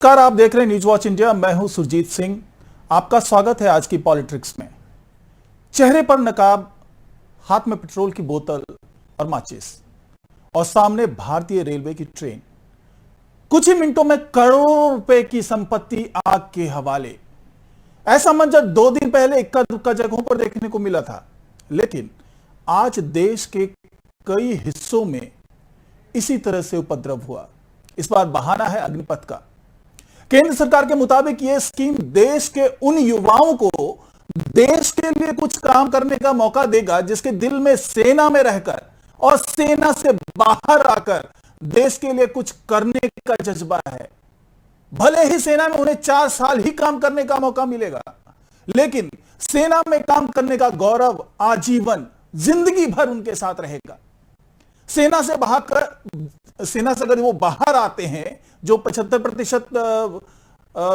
नमस्कार, आप देख रहे हैं न्यूज वॉच इंडिया। मैं हूं सुरजीत सिंह। आपका स्वागत है आज की पॉलिटिक्स में। चेहरे पर नकाब, हाथ में पेट्रोल की बोतल और माचिस, और सामने भारतीय रेलवे की ट्रेन। कुछ ही मिनटों में करोड़ों रुपए की संपत्ति आग के हवाले। ऐसा मंजर 2 दिन पहले इक्का दुक्का जगहों पर देखने को मिला था, लेकिन आज देश के कई हिस्सों में इसी तरह से उपद्रव हुआ। इस बार बहाना है अग्निपथ का। केंद्र सरकार के मुताबिक यह स्कीम देश के उन युवाओं को देश के लिए कुछ काम करने का मौका देगा जिसके दिल में सेना में रहकर और सेना से बाहर आकर देश के लिए कुछ करने का जज्बा है। भले ही सेना में उन्हें 4 साल ही काम करने का मौका मिलेगा, लेकिन सेना में काम करने का गौरव आजीवन, जिंदगी भर उनके साथ रहेगा। सेना से अगर वो बाहर आते हैं, जो 75%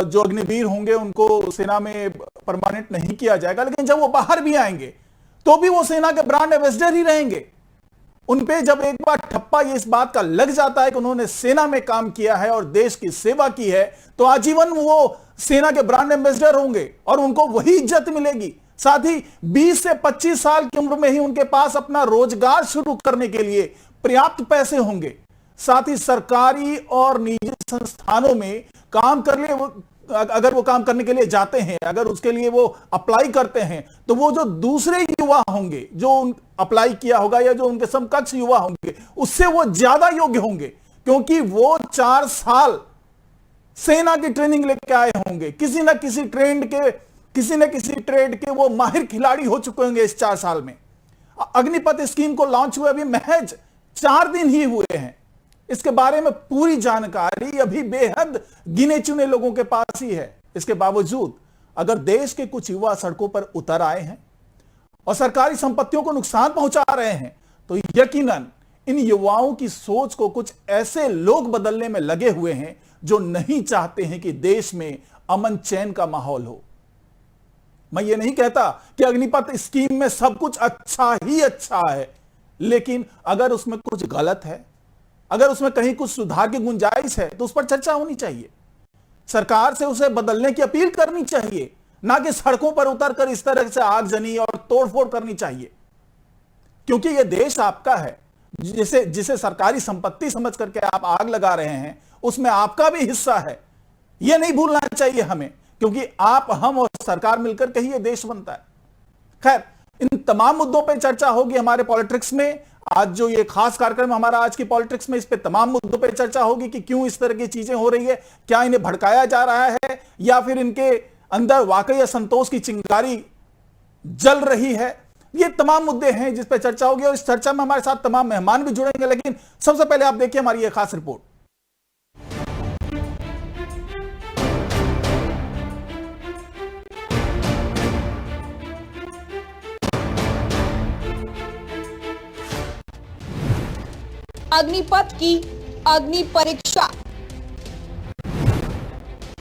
जो अग्निवीर होंगे उनको सेना में परमानेंट नहीं किया जाएगा, लेकिन जब वो बाहर भी आएंगे तो भी वो सेना के ब्रांड एम्बेसडर ही रहेंगे। उनपे जब एक बार ठप्पा ये इस बात का लग जाता है कि उन्होंने सेना में काम किया है और देश की सेवा की है, तो आजीवन वो सेना के ब्रांड एम्बेसडर होंगे और उनको वही इज्जत मिलेगी। साथ ही 20 से 25 साल की उम्र में ही उनके पास अपना रोजगार शुरू करने के लिए पर्याप्त पैसे होंगे। साथ ही सरकारी और निजी संस्थानों में काम अगर वो काम करने के लिए जाते हैं, अगर उसके लिए वो अप्लाई करते हैं, तो वो जो दूसरे युवा होंगे जो अप्लाई किया होगा या जो उनके समकक्ष युवा होंगे, उससे वो ज्यादा योग्य होंगे, क्योंकि वो 4 साल सेना की ट्रेनिंग लेके आए होंगे। किसी न किसी ट्रेड के वो माहिर खिलाड़ी हो चुके होंगे इस 4 साल में। अग्निपथ स्कीम को लॉन्च हुए अभी महज 4 दिन ही हुए हैं। इसके बारे में पूरी जानकारी अभी बेहद गिने चुने लोगों के पास ही है। इसके बावजूद अगर देश के कुछ युवा सड़कों पर उतर आए हैं और सरकारी संपत्तियों को नुकसान पहुंचा रहे हैं, तो यकीनन इन युवाओं की सोच को कुछ ऐसे लोग बदलने में लगे हुए हैं जो नहीं चाहते हैं कि देश में अमन चैन का माहौल हो। मैं ये नहीं कहता कि अग्निपथ स्कीम में सब कुछ अच्छा ही अच्छा है, लेकिन अगर उसमें कुछ गलत है, अगर उसमें कहीं कुछ सुधार की गुंजाइश है, तो उस पर चर्चा होनी चाहिए। सरकार से उसे बदलने की अपील करनी चाहिए, ना कि सड़कों पर उतरकर इस तरह से आगजनी और तोड़फोड़ करनी चाहिए। क्योंकि यह देश आपका है, जिसे सरकारी संपत्ति समझ करके आप आग लगा रहे हैं, उसमें आपका भी हिस्सा है। यह नहीं भूलना चाहिए हमें, क्योंकि आप, हम और सरकार मिलकर के ही यह देश बनता है। खैर, इन तमाम मुद्दों पर चर्चा होगी हमारे पॉलिटिक्स में। आज जो ये खास कार्यक्रम हमारा आज की पॉलिटिक्स में, इस पे तमाम मुद्दों पे चर्चा होगी कि क्यों इस तरह की चीजें हो रही है, क्या इन्हें भड़काया जा रहा है या फिर इनके अंदर वाकई असंतोष की चिंगारी जल रही है। ये तमाम मुद्दे हैं जिस पे चर्चा होगी और इस चर्चा में हमारे साथ तमाम मेहमान भी जुड़ेंगे। लेकिन सबसे पहले आप देखिए हमारी ये खास रिपोर्ट। अग्निपथ की अग्नि परीक्षा,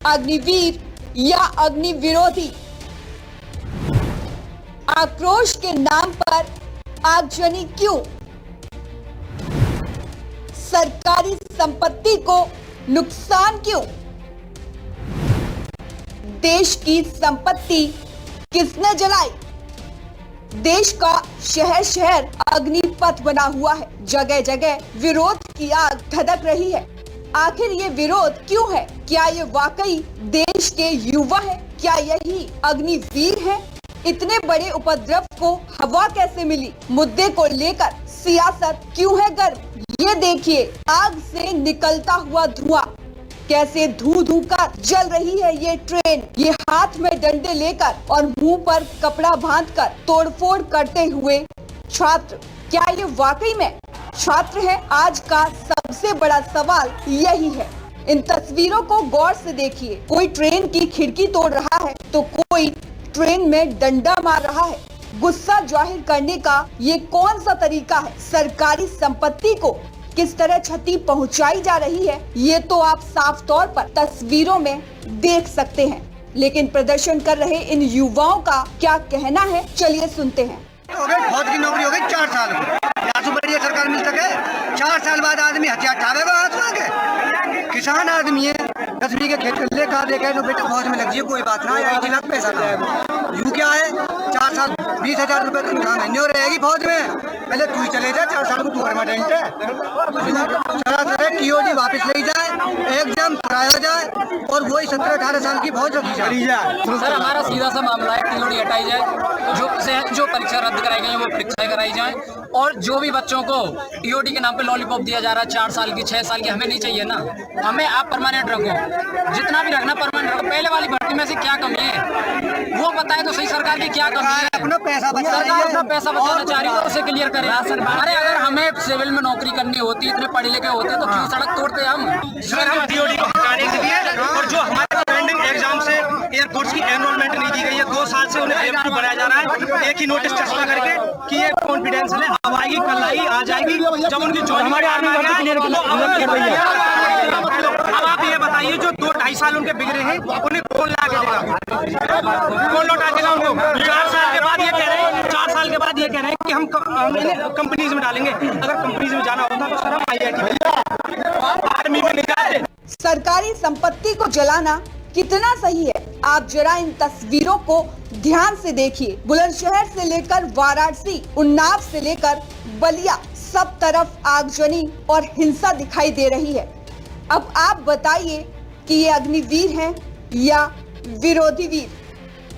अग्निवीर या अग्नि विरोधी, आक्रोश के नाम पर आगजनी क्यों? सरकारी संपत्ति को नुकसान क्यों? देश की संपत्ति किसने जलाई? देश का शहर शहर अग्निपथ बना हुआ है। जगह जगह विरोध की आग धधक रही है। आखिर ये विरोध क्यों है? क्या ये वाकई देश के युवा है? क्या यही अग्निवीर है? इतने बड़े उपद्रव को हवा कैसे मिली? मुद्दे को लेकर सियासत क्यों है गर्म? ये देखिए, आग से निकलता हुआ धुआं, कैसे धू धू कर जल रही है ये ट्रेन। ये हाथ में डंडे लेकर और मुंह पर कपड़ा बांधकर तोड़फोड़ करते हुए छात्र, क्या ये वाकई में छात्र है? आज का सबसे बड़ा सवाल यही है। इन तस्वीरों को गौर से देखिए। कोई ट्रेन की खिड़की तोड़ रहा है तो कोई ट्रेन में डंडा मार रहा है। गुस्सा जाहिर करने का ये कौन सा तरीका है? सरकारी संपत्ति को किस तरह क्षति पहुंचाई जा रही है, ये तो आप साफ तौर पर तस्वीरों में देख सकते हैं। लेकिन प्रदर्शन कर रहे इन युवाओं का क्या कहना है, चलिए सुनते हैं। हो गई फौज की नौकरी हो गई 4 साल में, बढ़िया सरकार मिल सके। 4 साल बाद आदमी हथियार उठावेगा हाथ में आके। किसान आदमी है, 10 बीघे खेत कर ले, कहा देखा तो बेटा फौज में लग जाइए, कोई बात ना, 1 लाख पैसा ना। यूँ क्या है, 4 साल 20,000 रुपए तनख्वाह महीने और रहेगी फौज में। पहले तू ही चले जा, 4 साल को तू परमानेंट है, टीओडी वापस ले जाए, एग्जाम कराया जाए और वही 17-18 साल की फौज रखी जाए। सर हमारा सीधा सा मामला है, टीओडी हटाई जाए, जो परीक्षा रद्द कराई गई है वो परीक्षाएं कराई जाए, और जो भी बच्चों को टीओडी के नाम पे लॉलीपॉप दिया जा रहा है 4 साल की 6 साल की, हमें नहीं चाहिए ना। हमें आप परमानेंट रखो, जितना भी रखना परमानेंट रखो। पहले वाली भर्ती में से क्या कमी है वो बताए तो सही, सरकार की क्या कमी है। अपना पैसा बचा रही सरकार है, अपना पैसा बचाना चाह रही है, उसे क्लियर करें। अरे अगर हमें सिविल में नौकरी करनी होती, इतने पढ़े लिखे होते तो क्यों सड़क तोड़ते हम। सर हम टीओडी को हटाने के लिए, और जो हमारे पेंडिंग एग्जाम से एयरफोर्स की एनरोलमेंट नहीं दी गई है, 2 साल से उन्हें बेवकूफ बनाया जा रहा है, एक ही नोटिस चस्पा करके कि ये कॉन्फिडेंशियल है, अब आएगी कल आएगी आ जाएगी, जब उनकी ज्वाइनिंग अब आप ये बताइए जो 2-2.5 साल उनके बिगड़े हैं उन्हें कौन ला के देगा, कौन लौटा देगा उनको। 4 साल के बाद ये कह रहे हैं, 4 साल के बाद ये कह रहे हैं कि हम इन्हें कंपनीज में डालेंगे। अगर कंपनीज में जाना होता तो सर हम IIT आर्मी में नहीं जाते। सरकारी संपत्ति को जलाना कितना सही है, आप जरा इन तस्वीरों को ध्यान से देखिए। बुलंदशहर से लेकर वाराणसी, उन्नाव से लेकर बलिया, सब तरफ आगजनी और हिंसा दिखाई दे रही है। अब आप बताइए कि ये अग्निवीर हैं या विरोधी वीर।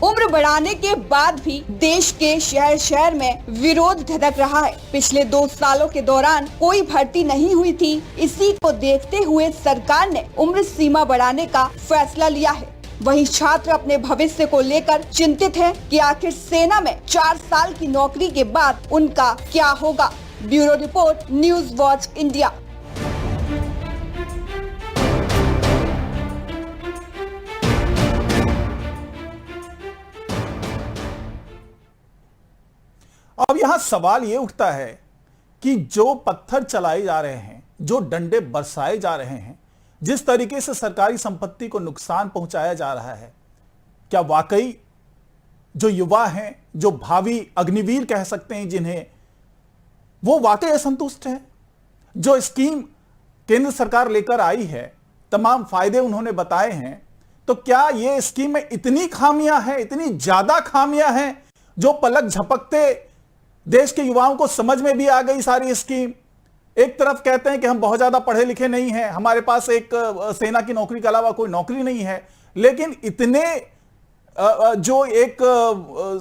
उम्र बढ़ाने के बाद भी देश के शहर शहर में विरोध धधक रहा है। पिछले 2 सालों के दौरान कोई भर्ती नहीं हुई थी। इसी को देखते हुए सरकार ने उम्र सीमा बढ़ाने का फैसला लिया है। वहीं छात्र अपने भविष्य को लेकर चिंतित हैं कि आखिर सेना में 4 साल की नौकरी के बाद उनका क्या होगा। Bureau report, news watch India. अब यहां सवाल यह उठता है कि जो पत्थर चलाए जा रहे हैं, जो डंडे बरसाए जा रहे हैं, जिस तरीके से सरकारी संपत्ति को नुकसान पहुंचाया जा रहा है, क्या वाकई जो युवा हैं, जो भावी अग्निवीर कह सकते हैं जिन्हें, वो वाकई असंतुष्ट हैं? जो स्कीम केंद्र सरकार लेकर आई है, तमाम फायदे उन्होंने बताए हैं, तो क्या ये स्कीम में इतनी खामियां हैं, इतनी ज्यादा खामियां हैं जो पलक झपकते देश के युवाओं को समझ में भी आ गई सारी स्कीम? एक तरफ कहते हैं कि हम बहुत ज्यादा पढ़े लिखे नहीं हैं, हमारे पास एक सेना की नौकरी के अलावा कोई नौकरी नहीं है, लेकिन इतने जो एक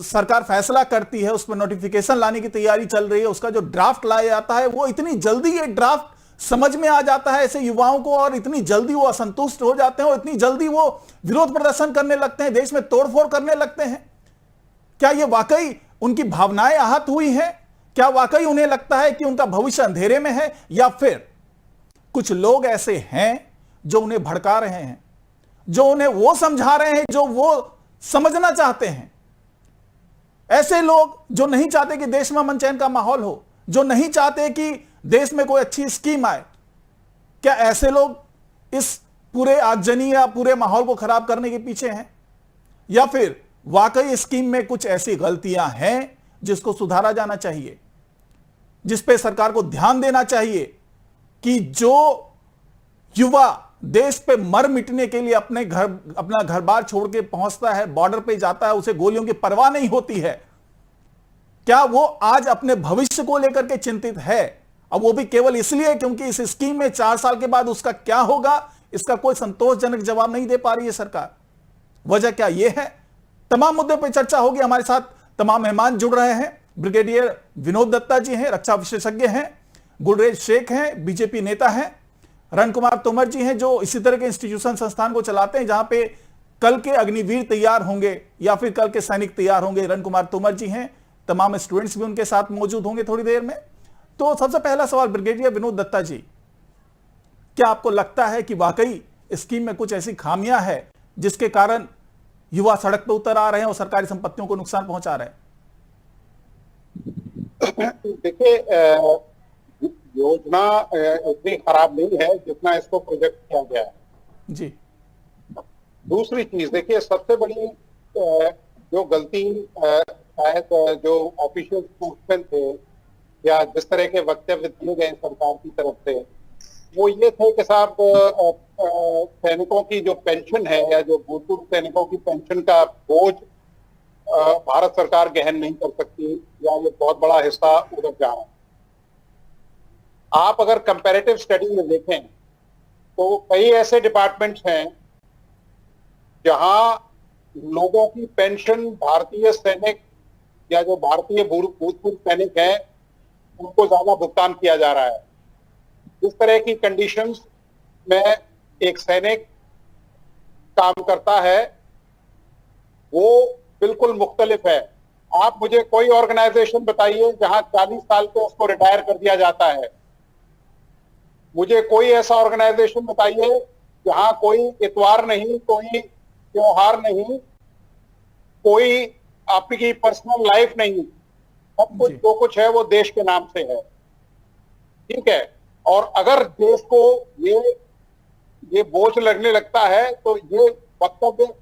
सरकार फैसला करती है उस पर नोटिफिकेशन लाने की तैयारी चल रही है, उसका जो ड्राफ्ट लाया जाता है वो इतनी जल्दी ये ड्राफ्ट समझ में आ जाता है ऐसे युवाओं को, और इतनी जल्दी वो असंतुष्ट हो जाते हैं और इतनी जल्दी वो विरोध प्रदर्शन करने लगते हैं, देश में तोड़फोड़ करने लगते हैं। क्या ये वाकई उनकी भावनाएं आहत हुई हैं? क्या वाकई उन्हें लगता है कि उनका भविष्य अंधेरे में है, या फिर कुछ लोग ऐसे हैं जो उन्हें भड़का रहे हैं, जो उन्हें वो समझा रहे हैं जो वो समझना चाहते हैं? ऐसे लोग जो नहीं चाहते कि देश में अमन चैन का माहौल हो, जो नहीं चाहते कि देश में कोई अच्छी स्कीम आए, क्या ऐसे लोग इस पूरे आगजनी या पूरे माहौल को खराब करने के पीछे हैं? या फिर वाकई स्कीम में कुछ ऐसी गलतियां हैं जिसको सुधारा जाना चाहिए, जिस पे सरकार को ध्यान देना चाहिए कि जो युवा देश पे मर मिटने के लिए अपना घर बार छोड़ के पहुंचता है, बॉर्डर पे जाता है, उसे गोलियों की परवाह नहीं होती है, क्या वो आज अपने भविष्य को लेकर के चिंतित है? अब वो भी केवल इसलिए क्योंकि इस स्कीम में 4 साल के बाद उसका क्या होगा, इसका कोई संतोषजनक जवाब नहीं दे पा रही है सरकार। वजह क्या यह है? तमाम मुद्दों पर चर्चा होगी। हमारे साथ तमाम मेहमान जुड़ रहे हैं। ब्रिगेडियर विनोद दत्ता जी हैं, रक्षा विशेषज्ञ हैं, गुलरेज शेख हैं, बीजेपी नेता हैं, रण कुमार तोमर जी हैं जो इसी तरह के इंस्टीट्यूशन संस्थान को चलाते हैं जहां पे कल के अग्निवीर तैयार होंगे या फिर कल के सैनिक तैयार होंगे। रण कुमार तोमर जी हैं, तमाम स्टूडेंट्स भी उनके साथ मौजूद होंगे थोड़ी देर में। तो सबसे पहला सवाल ब्रिगेडियर विनोद दत्ता जी, क्या आपको लगता है कि वाकई स्कीम में कुछ ऐसी खामियां हैं जिसके कारण युवा सड़क पर उतर आ रहे हैं और सरकारी संपत्तियों को नुकसान पहुंचा रहे हैं? देखिए, योजना इतनी खराब नहीं है जितना इसको प्रोजेक्ट किया गया है जी। दूसरी चीज देखिए, सबसे बड़ी जो गलती शायद जो ऑफिशियल स्पोक्समैन थे या जिस तरह के वक्तव्य दिए गए सरकार की तरफ से, वो ये थे कि साहब सैनिकों की जो पेंशन है या जो भूतपूर्व सैनिकों की पेंशन का बोझ भारत सरकार गहन नहीं कर सकती, या ये बहुत बड़ा हिस्सा उधर जा रहा है। आप अगर कंपैरेटिव स्टडी में देखें तो कई ऐसे डिपार्टमेंट्स हैं जहां लोगों की पेंशन भारतीय सैनिक या जो भारतीय भूतपूर्व सैनिक हैं उनको ज्यादा भुगतान किया जा रहा है। इस तरह की कंडीशंस में एक सैनिक काम करता है वो बिल्कुल मुख्तलिफ है। आप मुझे कोई ऑर्गेनाइजेशन बताइए जहां 40 साल पे उसको रिटायर कर दिया जाता है। मुझे कोई ऐसा ऑर्गेनाइजेशन बताइए जहां कोई इतवार नहीं, कोई त्योहार नहीं, कोई आपकी पर्सनल लाइफ नहीं, सब कुछ जो कुछ है वो देश के नाम से है। ठीक है, और अगर देश को ये बोझ लगने लगता है तो ये वक्तव्य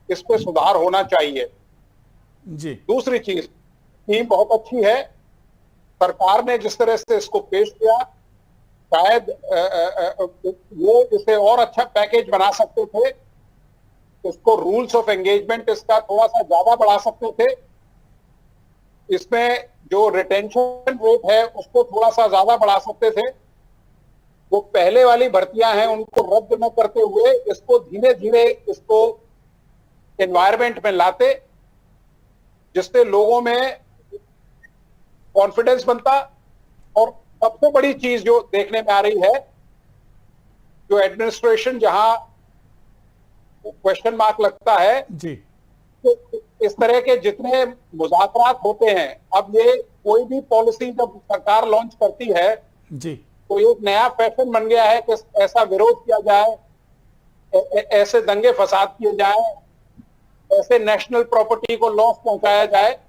इस पे सुधार होना चाहिए जी। दूसरी चीज, थीम बहुत अच्छी है, सरकार ने जिस तरह से इसको पेश किया शायद वो इसे और अच्छा पैकेज बना सकते थे, इसको रूल्स ऑफ एंगेजमेंट इसका थोड़ा सा ज्यादा बढ़ा सकते थे, इसमें जो रिटेंशन रेट है उसको थोड़ा सा ज्यादा बढ़ा सकते थे, वो पहले वाली भर्तियां हैं उनको रद्द न करते हुए इसको धीरे धीरे इसको एनवायरमेंट में लाते जिससे लोगों में कॉन्फिडेंस बनता। और सबसे बड़ी चीज जो देखने में आ रही है, जो एडमिनिस्ट्रेशन जहां क्वेश्चन मार्क लगता है जी, तो इस तरह के जितने मुज़ाकरात होते हैं, अब ये कोई भी पॉलिसी जब सरकार लॉन्च करती है जी, तो एक नया फैशन बन गया है कि ऐसा विरोध किया जाए, ऐसे दंगे फसाद किए जाए, ऐसे नेशनल प्रॉपर्टी को लॉस पहुंचाया जाए।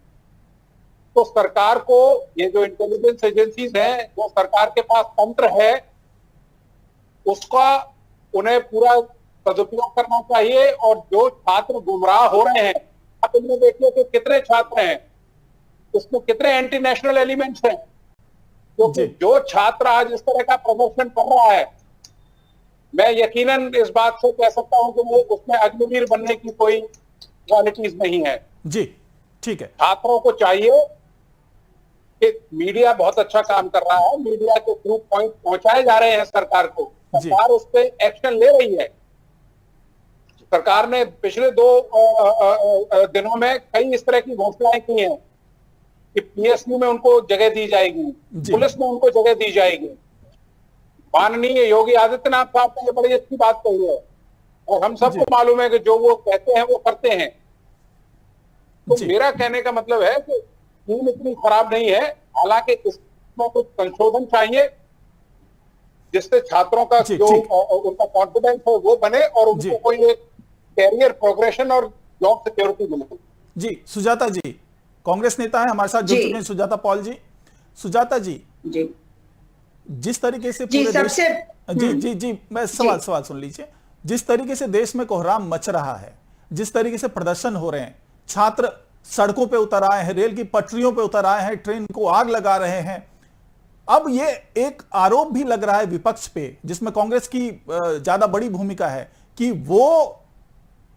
तो सरकार को ये जो इंटेलिजेंस एजेंसीज हैं, जो सरकार के पास तंत्र है, उसका उन्हें पूरा सदुपयोग करना चाहिए। और जो छात्र गुमराह हो रहे हैं, आप इनमें देखिए कि कितने छात्र हैं, इसमें कितने एंटी नेशनल एलिमेंट्स हैं, क्योंकि जो छात्र आज इस तरह का प्रदर्शन कर रहा है, मैं यकीनन इस बात से कह सकता हूं कि वो उसमें अग्निवीर बनने की कोई क्वालिटीज नहीं है। जी, ठीक है। छात्रों को चाहिए कि मीडिया बहुत अच्छा काम कर रहा है, मीडिया के थ्रू पॉइंट पहुंचाए जा रहे हैं सरकार को, सरकार उस पर एक्शन ले रही है। सरकार ने पिछले 2 दिनों में कई इस तरह की घोषणाएं की हैं कि पीएसयू में उनको जगह दी जाएगी, पुलिस में उनको जगह दी जाएगी। माननीय योगी आदित्यनाथ साहब ने ये बड़ी अच्छी बात कही है और हम सबको मालूम है कि जो वो कहते हैं वो करते हैं। तो मेरा कहने का मतलब है कि टीम इतनी खराब नहीं है, हालांकि इसमें कुछ संशोधन चाहिए जिससे छात्रों का जो उनका कॉन्फिडेंस है वो बने और उनको कोई एक कैरियर प्रोग्रेशन और जॉब सिक्योरिटी मिले। जी, सुजाता जी कांग्रेस नेता है, हमारे साथ जुड़ चुके हैं सुजाता पॉल जी। सुजाता जी, जिस तरीके से पूरे देश, जी मैं सवाल सुन लीजिए। जिस तरीके से देश में कोहराम मच रहा है, जिस तरीके से प्रदर्शन हो रहे हैं, छात्र सड़कों पे उतर आए हैं, रेल की पटरियों पे उतर आए हैं, ट्रेन को आग लगा रहे हैं, अब ये एक आरोप भी लग रहा है विपक्ष पे, जिसमें कांग्रेस की ज्यादा बड़ी भूमिका है, कि वो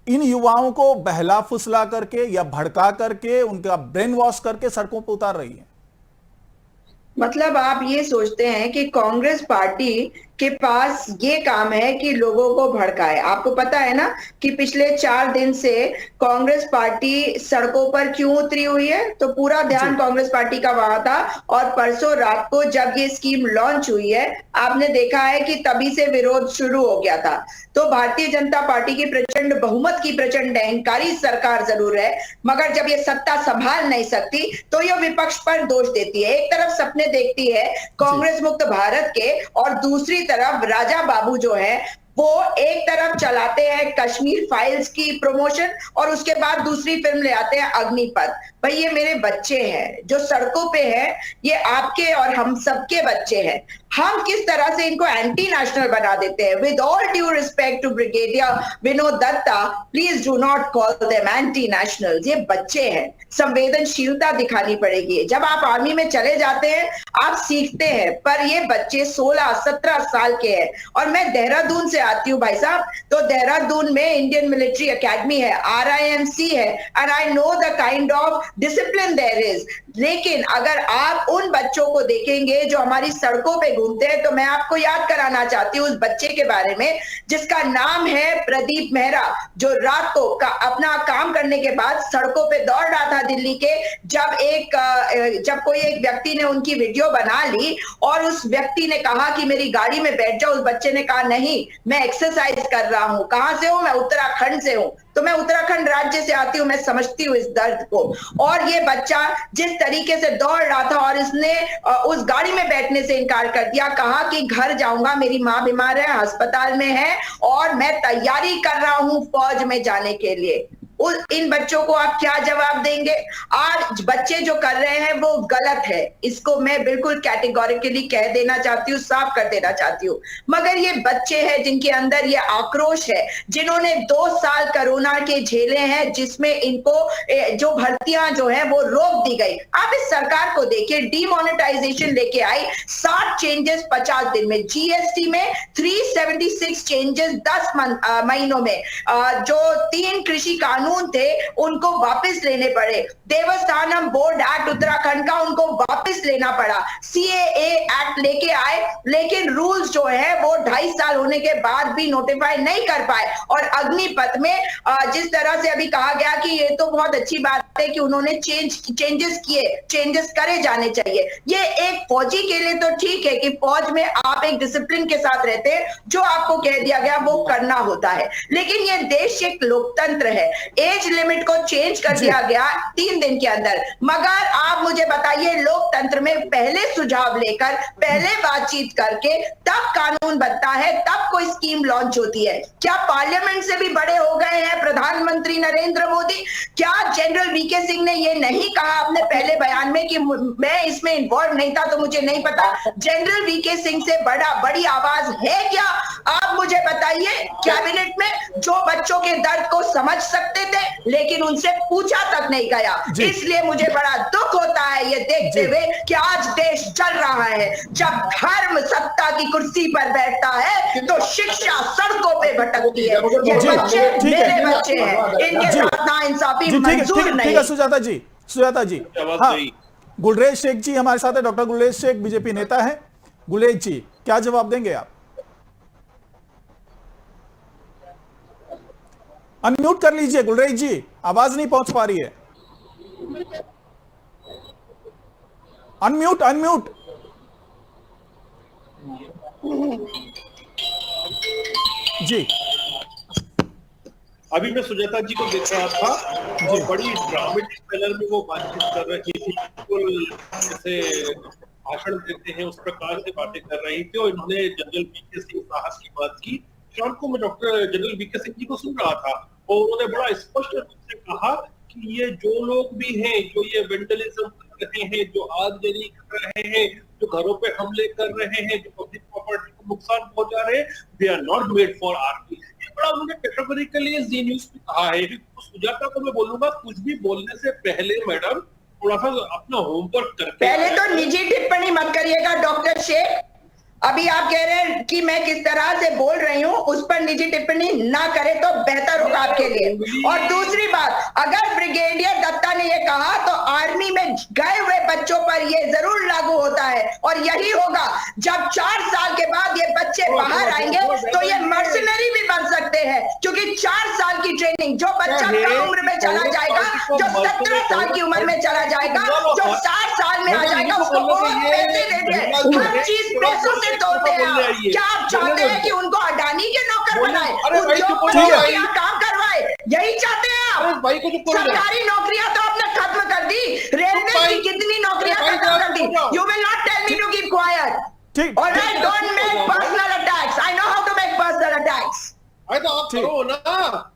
इन युवाओं को बहला फुसला करके या भड़का करके उनका ब्रेन वॉश करके सड़कों पर उतार रही है। मतलब आप ये सोचते हैं कि कांग्रेस पार्टी के पास ये काम है कि लोगों को भड़काए। आपको पता है ना कि पिछले 4 दिन से कांग्रेस पार्टी सड़कों पर क्यों उतरी हुई है, तो पूरा ध्यान कांग्रेस पार्टी का वहां था। और परसों रात को जब ये स्कीम लॉन्च हुई है, आपने देखा है कि तभी से विरोध शुरू हो गया था। तो भारतीय जनता पार्टी की प्रचंड बहुमत की प्रचंड अहंकारी सरकार जरूर है, मगर जब ये सत्ता संभाल नहीं सकती तो ये विपक्ष पर दोष देती है। एक तरफ सपने देखती है कांग्रेस मुक्त भारत के, और दूसरी तरफ राजा बाबू जो है वो एक तरफ चलाते हैं कश्मीर फाइल्स की प्रमोशन और उसके बाद दूसरी फिल्म ले आते हैं अग्निपथ। भाई ये मेरे बच्चे हैं जो सड़कों पे हैं, ये आपके और हम सबके बच्चे हैं। हम किस तरह से इनको एंटी नेशनल बना देते हैं। With all due respect to brigadier Vinod Datta, please do not call them anti national. ये बच्चे हैं, संवेदनशीलता दिखानी पड़ेगी। जब आप आर्मी में चले जाते हैं आप सीखते हैं, पर ये बच्चे 16-17 साल के हैं। और मैं देहरादून से आती हूँ भाई साहब, तो देहरादून में इंडियन मिलिट्री एकेडमी है, RIMC है, and I know the kind of discipline there is. लेकिन अगर आप उन बच्चों को देखेंगे जो हमारी सड़कों पे घूमते हैं, तो मैं आपको याद कराना चाहती हूँ उस बच्चे के बारे में जिसका नाम है प्रदीप मेहरा, जो रात को अपना काम करने के बाद सड़कों पे दौड़ रहा था दिल्ली के। जब कोई एक व्यक्ति ने उनकी वीडियो बना ली और उस व्यक्ति ने कहा कि मेरी गाड़ी में बैठ जाओ, उस बच्चे ने कहा नहीं, मैं एक्सरसाइज कर रहा हूं। कहां से हूं? मैं उत्तराखंड से हूं। तो मैं उत्तराखंड राज्य से आती हूँ, मैं समझती हूँ इस दर्द को। और ये बच्चा जिस तरीके से दौड़ रहा था और इसने उस गाड़ी में बैठने से इनकार कर दिया, कहा कि घर जाऊंगा, मेरी माँ बीमार है, अस्पताल में है और मैं तैयारी कर रहा हूं फौज में जाने के लिए। इन बच्चों को आप क्या जवाब देंगे? आज बच्चे जो कर रहे हैं वो गलत है, इसको मैं बिल्कुल कैटेगोरिकली कह देना चाहती हूँ, साफ कर देना चाहती हूँ। मगर ये बच्चे हैं जिनके अंदर ये आक्रोश है, जिन्होंने 2 साल कोरोना के झेले हैं, जिसमें इनको जो भर्तियां जो है वो रोक दी गई। आप इस सरकार को देखिए, डीमोनेटाइजेशन लेके आई, 60 चेंजेस 50 दिन में, GST में 376 चेंजेस 10 महीनों में, जो 3 कृषि कानून थे उनको वापस लेने पड़े, देवस्थानम बोर्ड एक्ट उत्तराखंड का उनको वापस लेना पड़ा, CAA एक्ट लेके आए, लेकिन रूल्स जो है वो 2.5 साल होने के बाद भी नोटिफाई नहीं कर पाए। और अग्निपथ में जिस तरह से अभी कहा गया कि ये तो बहुत अच्छी बात है कि उन्होंने चेंजेस किए, चेंजेस करे जाने चाहिए। ये एक फौजी के लिए तो ठीक है कि फौज में आप एक डिसिप्लिन के साथ रहते हैं, जो आपको कह दिया गया वो करना होता है। लेकिन ये देश एक लोकतंत्र है, एज लिमिट को चेंज कर दिया गया 3 दिन के अंदर। मगर आप मुझे बताइए, लोकतंत्र में पहले सुझाव लेकर, पहले बातचीत करके तब कानून बनता है, तब कोई स्कीम लॉन्च होती है। क्या पार्लियामेंट से भी बड़े हो गए हैं प्रधानमंत्री नरेंद्र मोदी? क्या जनरल VK सिंह ने ये नहीं कहा अपने पहले बयान में कि मैं इसमें इन्वॉल्व नहीं था तो मुझे नहीं पता? जनरल VK सिंह से बड़ी आवाज है क्या? आप मुझे बताइए, कैबिनेट में जो बच्चों के दर्द को समझ सकते थे लेकिन उनसे पूछा तक नहीं गया। इसलिए मुझे बड़ा दुख होता है ये देखते हुए कि आज देश चल रहा है, जब धर्म सत्ता की कुर्सी पर बैठता है तो शिक्षा सड़कों पे भटकती है। ये बच्चे मेरे बच्चे हैं, इनके साथ नाइंसाफी मंजूर नहीं। ठीक है सुजाता जी, हाँ, गुलरेज शेख जी हमारे साथ है, डॉक्टर गुलरेज शेख बीजेपी नेता है। गुलरेज जी, क्या जवाब देंगे आप? अनम्यूट कर लीजिए गुलरेज जी, आवाज नहीं पहुंच पा रही है। अनम्यूट। जी, अभी मैं सुजाता जी को देख रहा था और बड़ी ड्रामेटिक कलर में वो बातचीत कर रही थी, बिल्कुल जैसे भाषण देते हैं उस प्रकार से बातें कर रही थी। और इन्होंने जनरल VK सिंह साहब की बात की। शाम को मैं doctor general VK Singh ji को सुन रहा था और उन्होंने बड़ा स्पष्ट रूप से कहा कि ये जो लोग भी हैं, जो ये वेंडलिज्म कर रहे हैं, जो आगजनी कर रहे हैं, जो घरों पे हमले कर रहे हैं, जो पब्लिक प्रॉपर्टी को नुकसान पहुंचा रहे हैं, they are not made for army. ये बड़ा उन्होंने कैटेगोरिकली जी न्यूज पे कहा है। तो सुजाता को मैं बोलूंगा, कुछ भी बोलने से पहले मैडम थोड़ा सा अपना होमवर्क करके पहले तो निजी टिप्पणी मत करिएगा डॉक्टर शेख। अभी आप कह रहे हैं कि मैं किस तरह से बोल रही हूं, उस पर निजी टिप्पणी ना करे तो बेहतर होगा आपके लिए। और दूसरी बात, अगर ब्रिगेडियर दत्ता ने ये कहा तो आर्मी में गए हुए बच्चों पर ये जरूर लागू होता है। और यही होगा जब 4 साल के बाद ये बच्चे बाहर आएंगे तो ये मर्सनरी भी बन सकते हैं, क्योंकि 4 साल की ट्रेनिंग, जो बच्चा कम उम्र में चला जाएगा, जो 17 साल की उम्र में चला जाएगा, जो 60 साल में आ जाएगा, उसको बहुत पैसे देते हैं, हर चीज पैसों से तोड़ते हैं। क्या आप चाहते हैं कि उनको अडानी के नौकर बनाए, उद्योगपतियों काम करवाए? यही चाहते हैं आप? सरकारी नौकरियां तो आपने खत्म कर दी, रेलवे की कितनी नौकरियां खत्म कर दी। You will not tell me to keep quiet. Alright, don't make personal attacks, I know how to make personal attacks. अरे तो आप करो ना,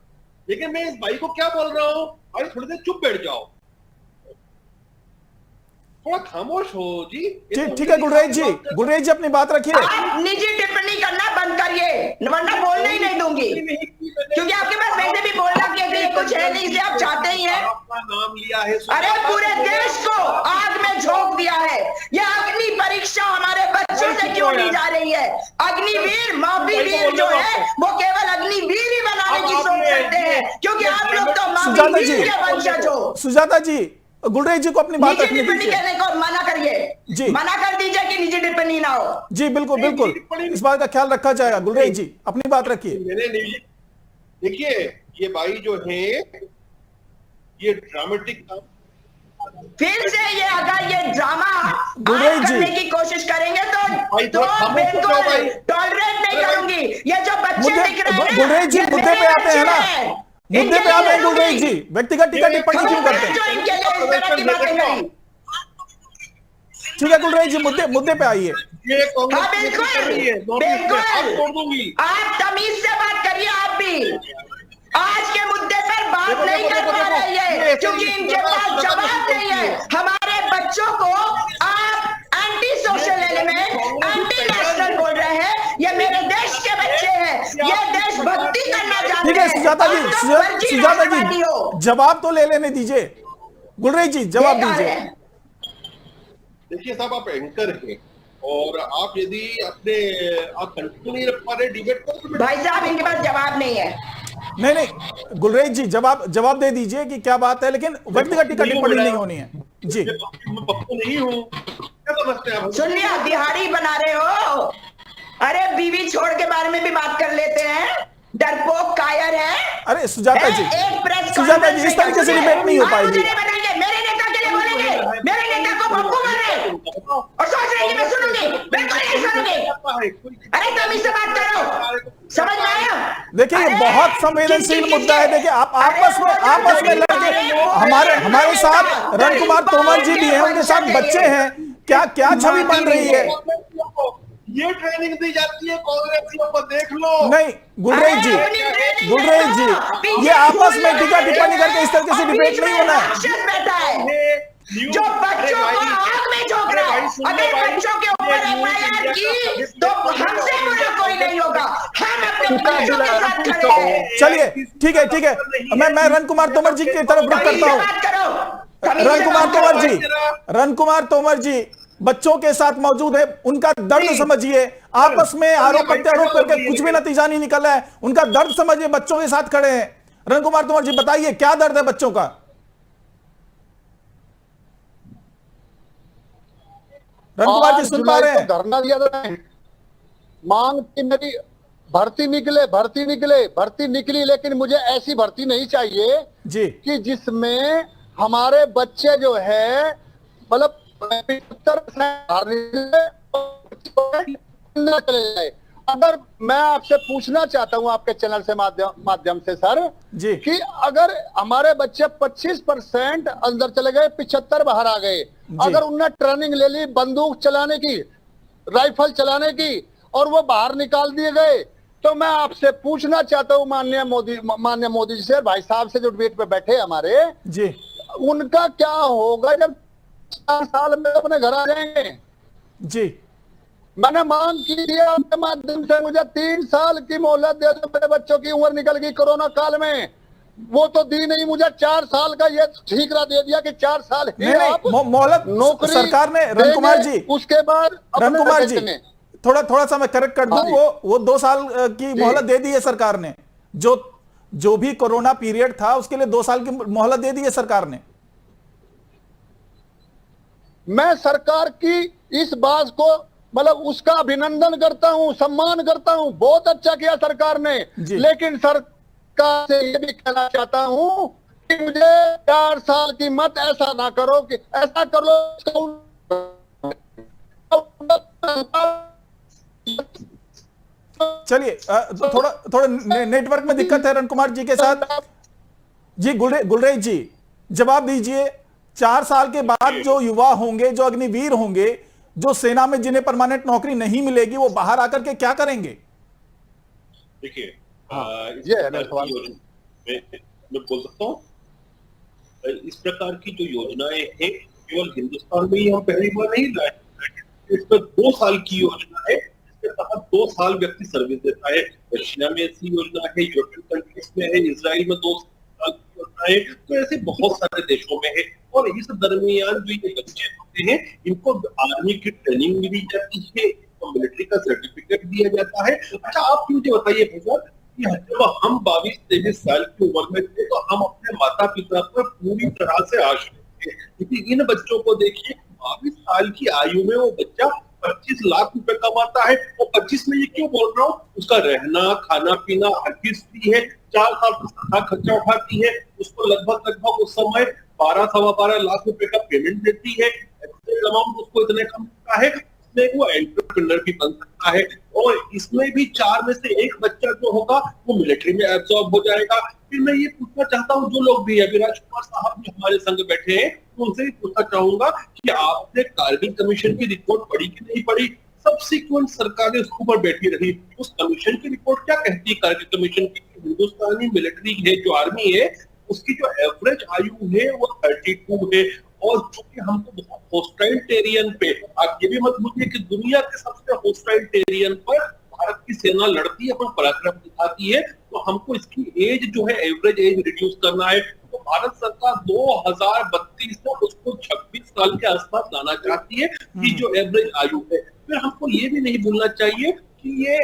लेकिन मैं इस भाई को क्या बोल रहा हूँ, भाई थोड़ी देर चुप बैठ जाओ। थोड़ा खामोश हो जी। ठीक है गुलरेज जी अपनी बात रखिए। आप निजी टिप्पणी करना बंद करिए, वरना बोलने ही नहीं दूंगी, क्योंकि आपके पास वैसे भी बोलना के लिए कुछ है नहीं, इसे आप चाहते ही हैं। आपका नाम लिया है। अरे पूरे देश को आग में झोंक दिया है। यह अग्नि परीक्षा हमारे बच्चों से क्यों ली जा रही है? अग्निवीर महावीर जो है वो केवल अग्निवीर ही बनाने की सोच सकते हैं, क्योंकि आप लोग तो महावीर के वंशज हो। सुजाता जी, गुलरेज जी को अपनी बात निजी रखने टिप्पणी दीजिए। करने को मना करिए जी। मना कर दीजिए कि निजी टिप्पणी ना हो। जी बिल्कुल, इस बात का ख्याल रखा जाएगा। गुलरेज जी अपनी बात रखिए। देखिए, ये भाई जो है ये ड्रामेटिक फिर से ये अगर ये ड्रामा आप गुलरेज जी। करने की कोशिश करेंगे तो खामोश हो जाओ भाई। टॉलरेट नहीं करूंगी। ये जो बच्चे मुद्दे दिख रहे हैं गुलरेज जी ये मुद्दे मेरे पे आते हैं ना, बच्चे हैं। मुद्दे इनके पे आते लिए हैं गुलरेज जी, व्यक्तिगत टीका टिप्पणी क्यों करते हैं? जो इनके लिए इस तरह की बातें करी। ठीक है गुलरेज जी, मुद्दे पे आइए। ये हाँ बिल्कुल हाथ तोड़ दूंगी। आप तमीज से बात करिए। आप भी आज के मुद्दे पर बात नहीं कर पा रही है, क्योंकि इनके पास जवाब नहीं है। हमारे बच्चों को आप anti social element, anti national बोल रहे हैं। ये मेरे देश के बच्चे हैं, ये देशभक्ति करना चाहते हैं। ठीक है सुजाता जी, आप तो फर्जी सुजाता राष्ट्रवादी जी हो। जवाब तो ले लेने दीजिए। गुलरेज जी जवाब दीजिए। देखिए साहब, आप एंकर हैं और आप यदि अपने आप कंट्रोल नहीं रख पा रहे डिबेट को, भाई साहब इनके पास जवाब नहीं है। नहीं गुलरेज जी जवाब दे दीजिए कि क्या बात है, लेकिन व्यक्तिगत टीका टिप्पणी नहीं होनी है। जी मैं पप्पू नहीं हूँ, क्या समझते हैं आप? सुन लिया, दिहाड़ी बना रहे हो। अरे बीवी छोड़ के बारे में भी बात कर लेते हैं, डरपोक कायर है। अरे सुजाता जी, एक प्रेस सुजाता जी इस तरीके से डिबेट नहीं हो आप पाएगी। मुझे नहीं बताएंगे, मेरे नेता के लिए बोलेंगे, मेरे नेता को पप्पू बोल रहे हैं और सोच रहे हैं कि मैं सुनूंगी। बिल्कुल नहीं सुनूंगी। अरे तमीज से बात करो, समझ में आया? देखिए ये बहुत संवेदनशील मुद्दा है। देखिए आप आपस में लड़के, हमारे साथ रन कुमार तोमर जी भी हैं, उनके साथ बच्चे हैं। क्या छवि बन रही है? ये ट्रेनिंग दी जाती है कांग्रेसियों को, देख लो। नहीं गुलरेज जी, ये आपस में टीका टिप्पणी करके इस तरीके से डिबेट नहीं होना है। राक्षस बैठा है जो बच्चों को आग में झोंक रहा है। अगर बच्चों के ऊपर एफआईआर की तो हमसे बुरा कोई नहीं होगा। हम अपने बच्चों के साथ खड़े हैं। चलिए ठीक है। मैं रन कुमार तोमर जी की तरफ रुख करता हूं। रन कुमार तोमर जी बच्चों के साथ मौजूद है, उनका दर्द समझिए। आपस में आरोप प्रत्यारोप करके कुछ भी नतीजा नहीं निकला है, उनका दर्द समझिए। बच्चों के साथ खड़े हैं। रन कुमार तोमर जी बताइए क्या दर्द है बच्चों का? रन कुमार जी सुन पा रहे हैं? धरना दिया था, मांग की मेरी भर्ती निकली, लेकिन मुझे ऐसी भर्ती नहीं चाहिए जी कि जिसमें हमारे बच्चे जो है मतलब 75% चले जाए। अगर मैं आपसे पूछना चाहता हूं आपके चैनल से माध्यम से सर जी कि अगर हमारे बच्चे 25% अंदर चले गए, 75 बाहर आ गए, अगर उनने ट्रेनिंग ले ली बंदूक चलाने की, राइफल चलाने की, और वो बाहर निकाल दिए गए, तो मैं आपसे पूछना चाहता हूं माननीय मोदी जी से, भाई साहब से जो डिबेट पे बैठे हमारे जी, उनका क्या होगा जब 4 साल में अपने घर आ जाएंगे? जी मैंने मांग की थी आपके माध्यम से, मुझे 3 साल की मोहलत दे दो। मेरे बच्चों की उम्र निकल गई कोरोना काल में, वो तो दी नहीं, मुझे 4 साल का ये ठीकरा दे दिया कि 4 साल ही आप मोहलत नौकरी सरकार ने। रन कुमार जी, उसके बाद रन कुमार जी थोड़ा सा मैं करेक्ट कर दूं, वो 2 साल की मोहलत दे दी है सरकार ने। जो भी कोरोना पीरियड था उसके लिए 2 साल की मोहलत दे दी है सरकार ने। मैं सरकार की इस बात को मतलब उसका अभिनंदन करता हूं, सम्मान करता हूं, बहुत अच्छा किया सरकार ने। लेकिन सरकार से ये भी कहना चाहता हूं कि मुझे 4 साल की मत ऐसा ना करो कि ऐसा कर लो। चलिए थोड़ा नेटवर्क में दिक्कत है रन कुमार जी के साथ। जी गुलरेज जी जवाब दीजिए। 4 साल के बाद जो युवा होंगे, जो अग्निवीर होंगे, जो सेना में जिन्हें परमानेंट नौकरी नहीं मिलेगी, वो बाहर आकर के क्या करेंगे? देखिए मैं बोल सकता हूँ, इस प्रकार की जो योजनाएं हैं केवल हिंदुस्तान में ही हम पहली बार नहीं लाए, इसमें 2 साल की योजना है। इसके तहत 2 साल व्यक्ति सर्विस देता है। रशिया में ऐसी योजना है, यूरोपियन कंट्रीज में है, इजराइल में 2 साल की योजना है, तो ऐसे बहुत सारे देशों में है। और इस दरमियान जो ये बच्चे होते हैं, इनको आर्मी की ट्रेनिंग मिली जाती है, इनको मिलिट्री का सर्टिफिकेट दिया जाता है। अच्छा, आप मुझे बताइए भैया, जब हम 22-23 साल की उम्र में थे तो हम अपने माता पिता पर पूरी तरह से आश्रित थे, क्योंकि इन बच्चों को देखिए 22 साल की आयु में वो बच्चा 25 लाख रुपए कमाता है। और 25 में ये क्यों बोल रहा हूँ, उसका रहना खाना पीना हर चीज फ्री है, 4 साल का खर्चा उठाती है, उसको लगभग उस समय 12-12.5 लाख रुपए का पेमेंट देती है। अमाउंट उसको इतने कम मिलता है, वो एंटरप्रेन्योर भी बन सकता है। और इसमें भी 4 में से 1 बच्चा जो होगा वो मिलिट्री में एब्सॉर्ब हो जाएगा। फिर मैं ये पूछना चाहता हूँ, जो लोग भी अभी राजकुमार साहब भी हमारे संग बैठे हैं, तो उनसे भी पूछना चाहूंगा कि आपने कारगिल कमीशन की रिपोर्ट पढ़ी कि नहीं पढ़ी? सबसिक्वेंट सरकारें उसके ऊपर बैठी रही। उस कमीशन की रिपोर्ट क्या कहती है कारगिल कमीशन की? हिंदुस्तानी मिलिट्री है, जो आर्मी है, उसकी जो एवरेज आयु है वो 32 है। और चूंकि हमको बहुत होस्टाइल टेरियन पे, आप ये भी मत भूलिए कि दुनिया के सबसे होस्टाइल टेरियन पर भारत की सेना लड़ती है, अपना पराक्रम दिखाती है, तो हमको इसकी एज जो है एवरेज एज रिड्यूस करना है। तो भारत सरकार 2032 में उसको 26 साल के आसपास लाना चाहती है, कि जो एवरेज आयु है। फिर हमको ये भी नहीं भूलना चाहिए कि ये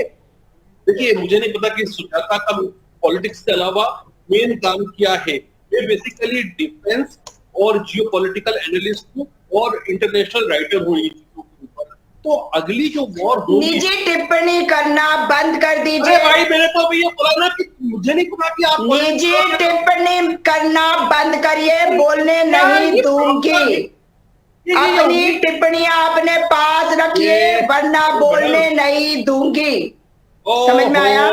देखिए, मुझे नहीं पता कि सुजाता का पॉलिटिक्स के अलावा मेन काम क्या है। ये बेसिकली डिफेंस और जियोपॉलिटिकल एनालिस्ट और इंटरनेशनल राइटर हुई। तो अगली जो वॉर होगी, निजी टिप्पणी करना बंद कर दीजिए। भाई, मैंने तो अभी ये बोला ना कि मुझे नहीं पता कि आप निजी टिप्पणी करना बंद करिए, बोलने नहीं दूंगी। अपनी टिप्पणियां अपने पास रखिए, वरना बोलने नहीं दूंगी। समझ में आया?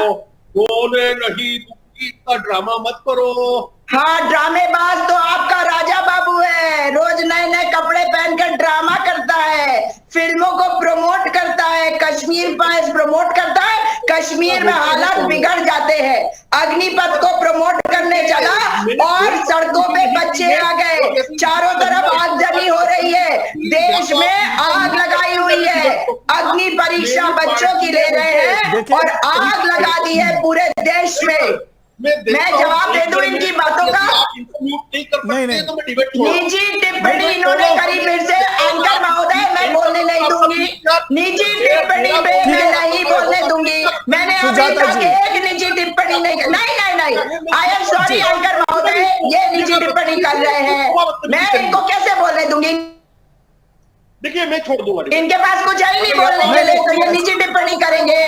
बोलने नहीं दूंगी, इतना ड्रामा मत करो। हाँ, ड्रामेबाज तो आपका राजा बाबू है, रोज नए नए कपड़े पहनकर ड्रामा करता है, फिल्मों को प्रमोट करता है, कश्मीर फाइल्स प्रमोट करता है, कश्मीर में हालात बिगड़ जाते हैं। अग्निपथ को प्रमोट करने चला और सड़कों पे बच्चे आ गए, चारों तरफ आगजनी हो रही है, देश में आग लगाई हुई है। अग्नि परीक्षा बच्चों की ले रहे हैं और आग लगा दी है पूरे देश में। मैं जवाब दे दूं इनकी बातों का? नहीं। निजी टिप्पणी इन्होंने करी, फिर से एंकर महोदय, मैं बोलने नहीं दूंगी। निजी टिप्पणी पे मैं नहीं बोलने दूंगी। मैंने अभी तक एक निजी टिप्पणी नहीं। आई एम सॉरी एंकर महोदय, ये निजी टिप्पणी कर रहे हैं, मैं इनको कैसे बोलने दूंगी? देखिए, मैं छोड़ दूंगा, इनके पास कुछ है ही नहीं बोलने के लिए, तो ये निजी टिप्पणी करेंगे।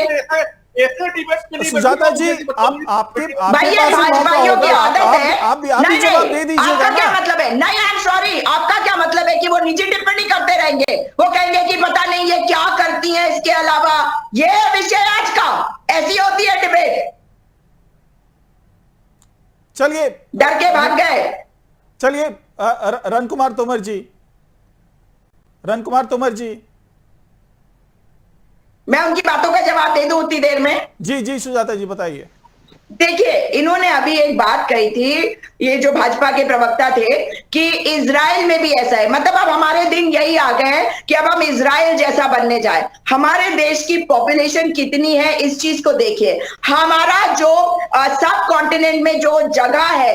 सुजाता जी, आपके भाइयों की आदत है। आप भी जवाब दे दीजिएगा। आपका क्या मतलब है? नहीं, आई एम सॉरी, आपका क्या मतलब है कि वो निजी टिप्पणी करते रहेंगे? वो कहेंगे कि पता नहीं ये क्या करती हैं, इसके अलावा ये विषय आज का, ऐसी होती है डिबेट। चलिए, डर के भाग गए। चलिए, रण कुमार तोमर जी, मैं उनकी बातों का जवाब दे दूं उतनी देर में। जी सुजाता जी बताइए। देखिए, इन्होंने अभी एक बात कही थी, ये जो भाजपा के प्रवक्ता थे, कि इजराइल में भी ऐसा है। मतलब अब हमारे दिन यही आ गए हैं कि अब हम इजराइल जैसा बनने जाए। हमारे देश की पॉपुलेशन कितनी है, इस चीज को देखिए। हमारा जो सब कॉन्टिनेंट में जो जगह है,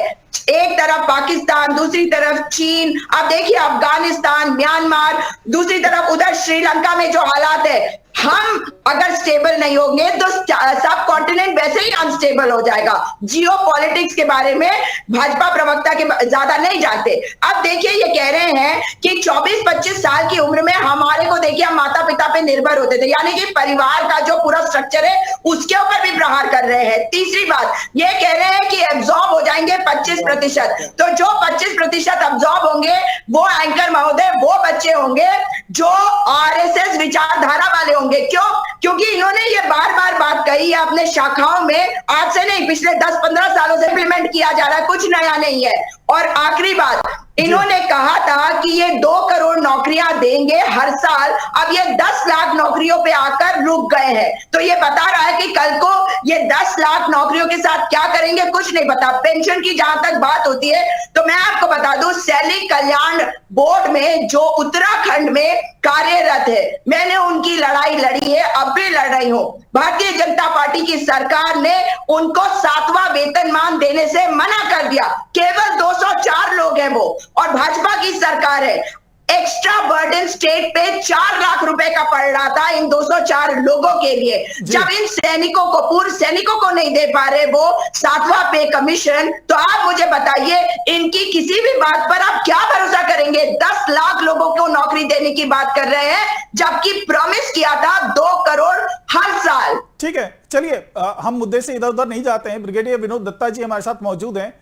एक तरफ पाकिस्तान, दूसरी तरफ चीन, अब देखिए अफगानिस्तान, म्यांमार, दूसरी तरफ उधर श्रीलंका में जो हालात है, हम अगर स्टेबल नहीं होंगे तो सब कॉन्टिनेंट वैसे ही अनस्टेबल हो जाएगा। जियो पॉलिटिक्स के बारे में भाजपा प्रवक्ता के ज्यादा नहीं जानते। अब देखिए, ये कह रहे हैं कि 24-25 साल की उम्र में हमारे को देखिए, हम माता पिता पे निर्भर होते थे, यानी कि परिवार का जो पूरा स्ट्रक्चर है उसके ऊपर भी प्रहार कर रहे हैं। तीसरी बात, ये कह रहे हैं कि एब्जॉर्ब हो जाएंगे 25%। तो जो 25% एब्जॉर्ब होंगे वो एंकर महोदय वो बच्चे होंगे जो आरएसएस विचारधारा वाले होंगे। क्यों? क्योंकि इन्होंने ये बार बार बात कही है अपने शाखाओं में, आज से नहीं, पिछले 10-15 सालों से इंप्लीमेंट किया जा रहा है, कुछ नया नहीं है। और आखिरी बात, इन्होंने कहा था कि ये 2 करोड़ नौकरियां देंगे हर साल, अब ये 10 लाख नौकरियों पे आकर रुक गए हैं। तो ये बता रहा है कि कल को ये 10 लाख नौकरियों के साथ क्या करेंगे, कुछ नहीं पता। पेंशन की जहां तक बात होती है, तो मैं आपको बता दूं, सैनिक कल्याण बोर्ड में जो उत्तराखंड में कार्यरत है, मैंने उनकी लड़ाई लड़ी है, अब भी लड़ रही हूं। भारतीय जनता पार्टी की सरकार ने उनको 7वां वेतनमान देने से मना कर दिया। केवल 204 लोग हैं वो, और भाजपा की सरकार है। एक्स्ट्रा बर्डन स्टेट पे 4 लाख रुपए का पड़ रहा था इन 204 लोगों के लिए। जब इन सैनिकों को, पूर्व सैनिकों को नहीं दे पा रहे वो 7वां पे कमीशन, तो आप मुझे बताइए इनकी किसी भी बात पर आप क्या भरोसा करेंगे? 10 लाख लोगों को नौकरी देने की बात कर रहे हैं, जबकि प्रॉमिस किया था 2 करोड़ हर साल। ठीक है, चलिए हम मुद्दे से इधर उधर नहीं जाते हैं। ब्रिगेडियर विनोद दत्ता जी हमारे साथ मौजूद हैं।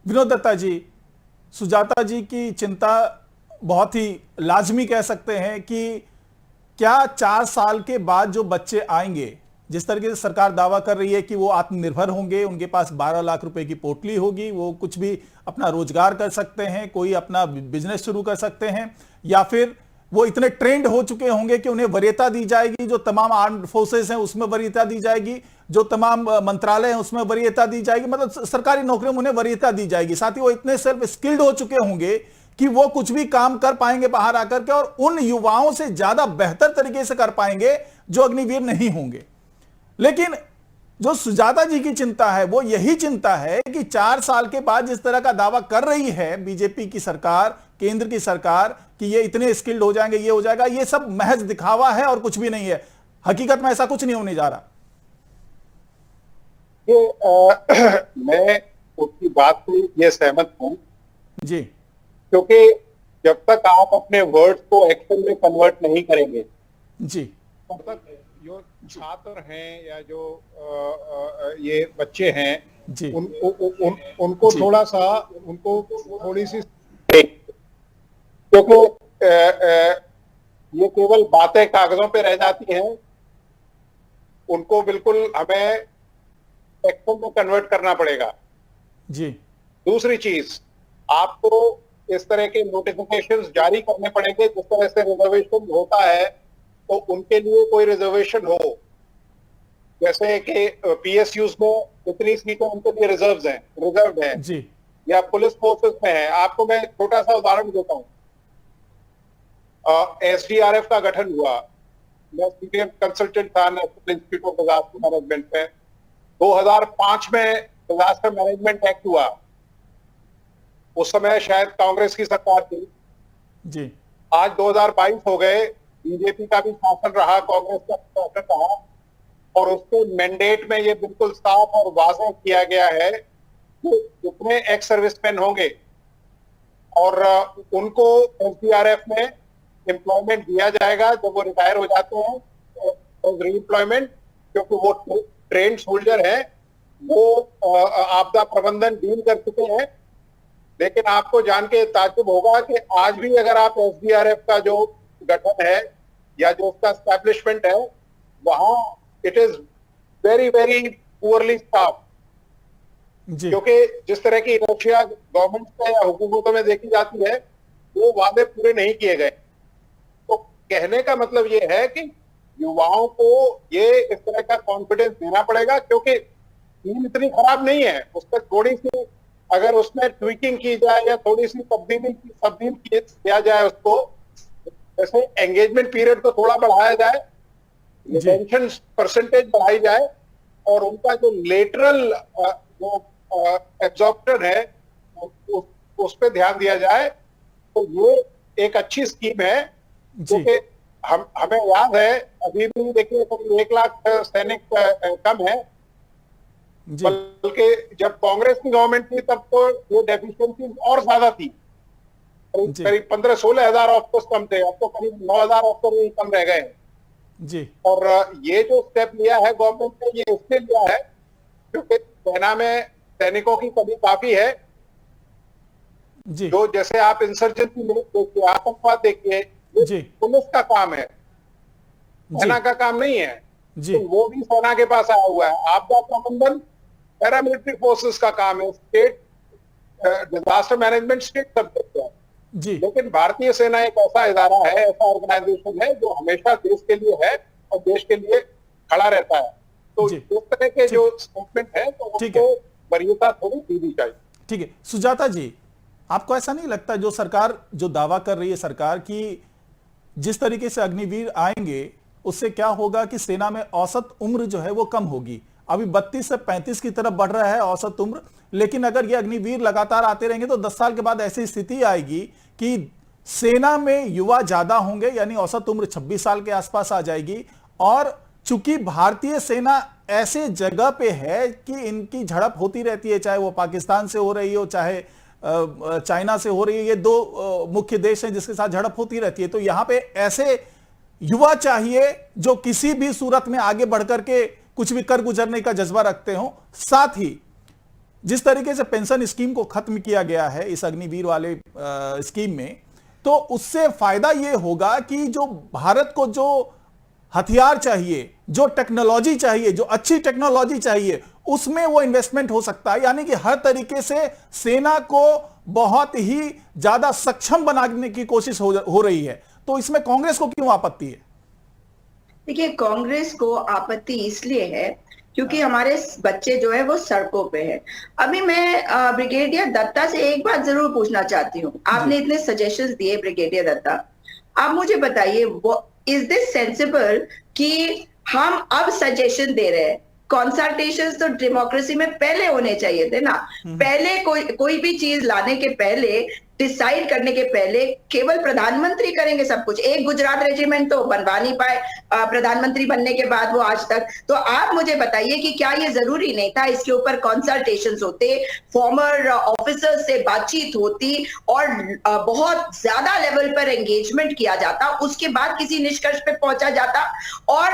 विनोद दत्ता जी, सुजाता जी की चिंता बहुत ही लाजमी कह सकते हैं कि क्या 4 साल के बाद जो बच्चे आएंगे, जिस तरीके से सरकार दावा कर रही है कि वो आत्मनिर्भर होंगे, उनके पास 12 लाख रुपए की पोटली होगी, वो कुछ भी अपना रोजगार कर सकते हैं, कोई अपना बिजनेस शुरू कर सकते हैं, या फिर वो इतने ट्रेंड हो चुके होंगे कि उन्हें वरीयता दी जाएगी, जो तमाम आर्म्ड फोर्सेस हैं उसमें वरीयता दी जाएगी, जो तमाम मंत्रालय हैं उसमें वरीयता दी जाएगी, मतलब सरकारी नौकरियों में उन्हें वरीयता दी जाएगी। साथ ही वो इतने सेल्फ स्किल्ड हो चुके होंगे कि वो कुछ भी काम कर पाएंगे बाहर आकर के, और उन युवाओं से ज्यादा बेहतर तरीके से कर पाएंगे जो अग्निवीर नहीं होंगे। लेकिन जो सुजाता जी की चिंता है वो यही चिंता है कि 4 साल के बाद जिस तरह का दावा कर रही है बीजेपी की सरकार, केंद्र की सरकार, कि ये इतने स्किल्ड हो जाएंगे, ये हो जाएगा, ये सब महज दिखावा है और कुछ भी नहीं है। हकीकत में ऐसा कुछ नहीं होने जा रहा। मैं उसकी बात से ये सहमत हूं जी, क्योंकि जब तक आप अपने वर्ड्स को एक्शन में कन्वर्ट नहीं करेंगे जी, तब तक जो छात्र हैं या जो ये बच्चे हैं जी, उनको जी। थोड़ा सा, उनको थोड़ी सी, क्योंकि ये केवल बातें कागजों पे रह जाती हैं, उनको बिल्कुल हमें एक्शन में कन्वर्ट करना पड़ेगा। जी, दूसरी चीज, आपको इस तरह के नोटिफिकेशंस जारी करने पड़ेंगे। जिस तरह से रिजर्वेशन होता है तो उनके लिए कोई रिजर्वेशन हो, जैसे कि पीएसयूज में इतनी सीटें उनके लिए रिजर्व्ड हैं जी, या पुलिस फोर्सेस में है। आपको मैं छोटा सा उदाहरण देता हूँ। एसडीआरएफ का गठन हुआ, मैं सीनियर कंसल्टेंट था national institute of disaster management में। 2005 में डिजास्टर मैनेजमेंट एक्ट हुआ, उस समय शायद कांग्रेस की सरकार थी जी। आज 2022 हो गए, बीजेपी का भी शासन रहा, कांग्रेस का शासन रहा, और उसके मैंडेट में ये बिल्कुल साफ और वाज़ेह किया गया है कि जितने एक्स सर्विसमैन होंगे और उनको एसडीआरएफ में एम्प्लॉयमेंट दिया जाएगा जब वो रिटायर हो जाते हैं, रीएम्प्लॉयमेंट, क्योंकि वो ट्रेंड सोल्जर है, वो आपदा प्रबंधन डील कर चुके हैं। लेकिन आपको जान के ताज्जुब होगा कि आज भी अगर आप एसडीआरएफ का जो गठन है या जो उसका एस्टैब्लिशमेंट है, वहां it is very very poorly staff, क्योंकि जिस तरह की इनर्शिया गवर्नमेंट में या हुकूमतों में देखी जाती है वो वादे पूरे नहीं किए गए। तो कहने का मतलब ये है कि युवाओं को ये इस तरह का कॉन्फिडेंस देना पड़ेगा, क्योंकि टीम इतनी खराब नहीं है, उस पर थोड़ी सी अगर उसमें ट्विकिंग की जाए या थोड़ी सी तब्दील किया जाए उसको, जैसे एंगेजमेंट पीरियड को थोड़ा बढ़ाया जाए, रिटेंशन परसेंटेज बढ़ाई जाए, और उनका जो लेटरल जो एब्जॉर्प्शन है उस पर ध्यान दिया जाए, तो ये एक अच्छी स्कीम है। क्योंकि हमें याद है अभी भी देखिए करीब 1 लाख सैनिक कम है, बल्कि जब कांग्रेस की गवर्नमेंट थी तब तो ये डेफिशिएंसी और ज्यादा थी, करीब 15-16 हजार ऑफिसर्स कम थे, अब तो करीब 9 हजार ऑफिसर कम रह गए जी। और ये जो स्टेप लिया है गवर्नमेंट ने, ये इसलिए लिया है क्योंकि सेना में सैनिकों की कमी काफी है जी। जो जैसे आप इंसर्जेंसी देखिए, आतंकवाद देखिए, पुलिस का काम है, सेना का काम नहीं है जी। तो वो भी सेना के पास आया हुआ है। आपदा प्रबंधन पैरामिलिट्री फोर्सेस का काम है, state disaster management state subject है जी। लेकिन भारतीय सेना एक ऐसा इदारा है, ऐसा ऑर्गेनाइजेशन है जो हमेशा देश के लिए है और देश के लिए खड़ा रहता है। तो इस तरह के जो स्टेटमेंट है तो उसको वरीयता थोड़ी दी चाहिए। ठीक है सुजाता जी, आपको ऐसा नहीं लगता जो सरकार जो दावा कर रही है सरकार की जिस तरीके से अग्निवीर आएंगे उससे क्या होगा कि सेना में औसत उम्र जो है वो कम होगी। अभी 32 से 35 की तरफ बढ़ रहा है औसत उम्र, लेकिन अगर ये अग्निवीर लगातार आते रहेंगे तो 10 साल के बाद ऐसी स्थिति आएगी कि सेना में युवा ज्यादा होंगे, यानी औसत उम्र 26 साल के आसपास आ जाएगी। और चूंकि भारतीय सेना ऐसे जगह पे है कि इनकी झड़प होती रहती है, चाहे वो पाकिस्तान से हो रही हो चाहे चाइना से हो रही है, ये दो मुख्य देश हैं जिसके साथ झड़प होती रहती है। तो यहां पे ऐसे युवा चाहिए जो किसी भी सूरत में आगे बढ़कर के कुछ भी कर गुजरने का जज्बा रखते हो। साथ ही जिस तरीके से पेंशन स्कीम को खत्म किया गया है इस अग्निवीर वाले स्कीम में, तो उससे फायदा यह होगा कि जो भारत को जो हथियार चाहिए, जो टेक्नोलॉजी चाहिए, जो अच्छी टेक्नोलॉजी चाहिए, उसमें वो इन्वेस्टमेंट हो सकता है। यानी कि हर तरीके से सेना को बहुत ही ज्यादा सक्षम बनाने की कोशिश हो रही है। तो इसमें कांग्रेस को क्यों आपत्ति है? देखिए, कांग्रेस को आपत्ति इसलिए है क्योंकि हमारे बच्चे जो है वो सड़कों पे है। अभी मैं ब्रिगेडियर दत्ता से एक बात जरूर पूछना चाहती हूँ। आपने इतने सजेशंस दिए ब्रिगेडियर दत्ता, आप मुझे बताइए इज दिस सेंसिबल कि हम अब सजेशन दे रहे हैं? कंसल्टेशंस तो डेमोक्रेसी में पहले होने चाहिए थे ना। पहले कोई भी चीज लाने के पहले, डिसाइड करने के पहले केवल प्रधानमंत्री करेंगे सब कुछ। एक गुजरात रेजिमेंट तो बनवा नहीं पाए प्रधानमंत्री बनने के बाद वो आज तक। तो आप मुझे बताइए कि क्या ये जरूरी नहीं था इसके ऊपर कंसल्टेशंस होते, फॉर्मर ऑफिसर्स से बातचीत होती और बहुत ज्यादा लेवल पर एंगेजमेंट किया जाता, उसके बाद किसी निष्कर्ष पे पहुंचा जाता। और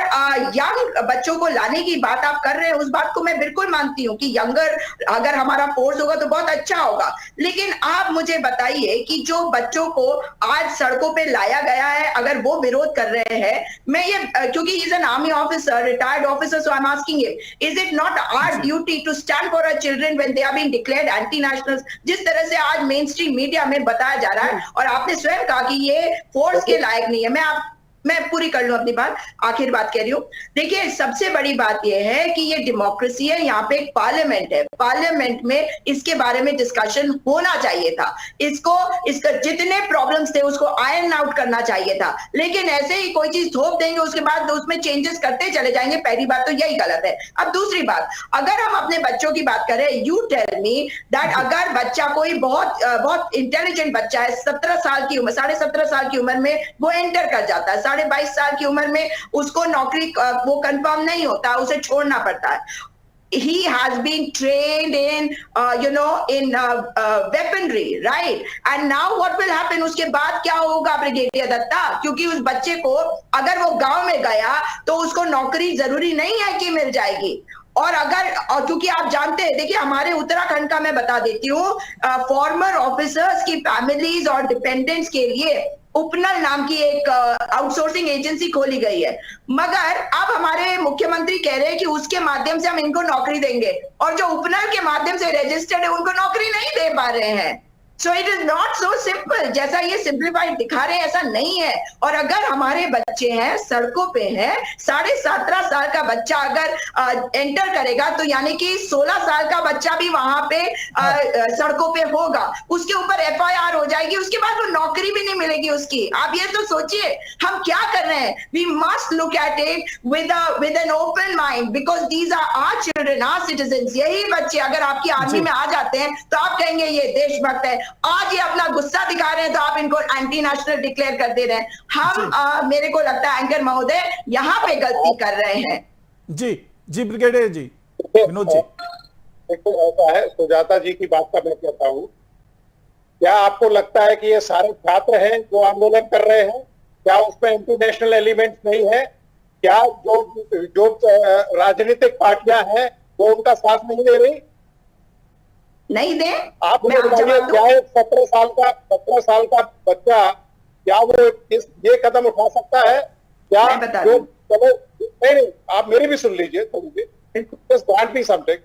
यंग बच्चों को लाने की बात आप कर रहे हैं, उस बात को मैं बिल्कुल मानती हूँ कि यंगर अगर हमारा फोर्स होगा तो बहुत अच्छा होगा। लेकिन आप मुझे बताइए कि जो बच्चों को आज सड़कों पे लाया गया है, अगर वो विरोध कर रहे हैं, मैं ये क्योंकि he is an army officer, retired officer, so I am asking him, is it not our duty to stand for our children when they are being declared anti nationals, जिस तरह से आज मेन स्ट्रीम मीडिया में बताया जा रहा है। और आपने स्वयं कहा कि ये फोर्स के लायक नहीं है। मैं पूरी कर लूं अपनी बात, आखिर बात कह रही हूं। देखिए, सबसे बड़ी बात यह है कि ये डेमोक्रेसी है, यहाँ पे एक पार्लियामेंट है, पार्लियामेंट में इसके बारे में डिस्कशन होना चाहिए था। इसका जितने प्रॉब्लम्स थे उसको आयरन आउट करना चाहिए था। लेकिन ऐसे ही कोई चीज थोप देंगे, उसके बाद उसमें चेंजेस करते चले जाएंगे। पहली बात तो यही गलत है। अब दूसरी बात, अगर हम अपने बच्चों की बात करें, यू टेल मी दैट अगर बच्चा कोई बहुत इंटेलिजेंट बच्चा है, 17 साल की उम्र, 17.5 साल की उम्र में वो एंटर कर जाता है, 22.5 साल की उम्र में उसको नौकरी वो कंफर्म नहीं होता, उसे छोड़ना पड़ता है। He has been trained in weaponry, right? And now what will happen? उसके बाद क्या होगा ब्रिगेडियर दत्ता? क्योंकि उस बच्चे को अगर वो गांव में गया तो उसको नौकरी जरूरी नहीं है कि मिल जाएगी। और क्योंकि आप जानते हैं, देखिए हमारे उत्तराखंड का मैं बता देती हूँ, फॉर्मर ऑफिसर्स की फैमिलीज और डिपेंडेंट्स के लिए उपनल नाम की एक आउटसोर्सिंग एजेंसी खोली गई है। मगर अब हमारे मुख्यमंत्री कह रहे हैं कि उसके माध्यम से हम इनको नौकरी देंगे, और जो उपनल के माध्यम से रजिस्टर्ड है उनको नौकरी नहीं दे पा रहे हैं। So it is not so simple, जैसा ये सिंप्लीफाइड दिखा रहे हैं ऐसा नहीं है। और अगर हमारे बच्चे हैं सड़कों पे हैं, 17.5 साल का बच्चा अगर एंटर करेगा तो यानी कि 16 साल का बच्चा भी वहां पे सड़कों पे होगा, उसके ऊपर FIR हो जाएगी, उसके बाद वो नौकरी भी नहीं मिलेगी उसकी। आप ये तो सोचिए हम क्या कर रहे हैं। We must look at it with an open mind, because these are our children, our citizens. यही बच्चे अगर आपकी आर्मी में आ जाते हैं तो आप कहेंगे ये देशभक्त है। आज ये अपना गुस्सा दिखा रहे हैं तो आप इनको एंटी नेशनल डिक्लेयर कर दे रहे हैं। हम मेरे को लगता है एंकर महोदय यहाँ पे गलती कर रहे हैं। जी ब्रिगेडियर जी, विनोद जी। देखो ऐसा है, सुजाता जी की बात का मैं कहता हूँ, क्या आपको लगता है कि ये सारे छात्र हैं जो आंदोलन कर रहे हैं, क्या उसमें इंटरनेशनल एलिमेंट्स नहीं है? क्या जो राजनीतिक पार्टियां हैं वो उनका साथ नहीं दे रही? नहीं दे? आप मुझे बताइए, क्या एक 17 साल का बच्चा क्या वो ये कदम उठा सकता है? क्या जो चलो नहीं, आप मेरी भी सुन लीजिए थोड़ी सी, just grant me something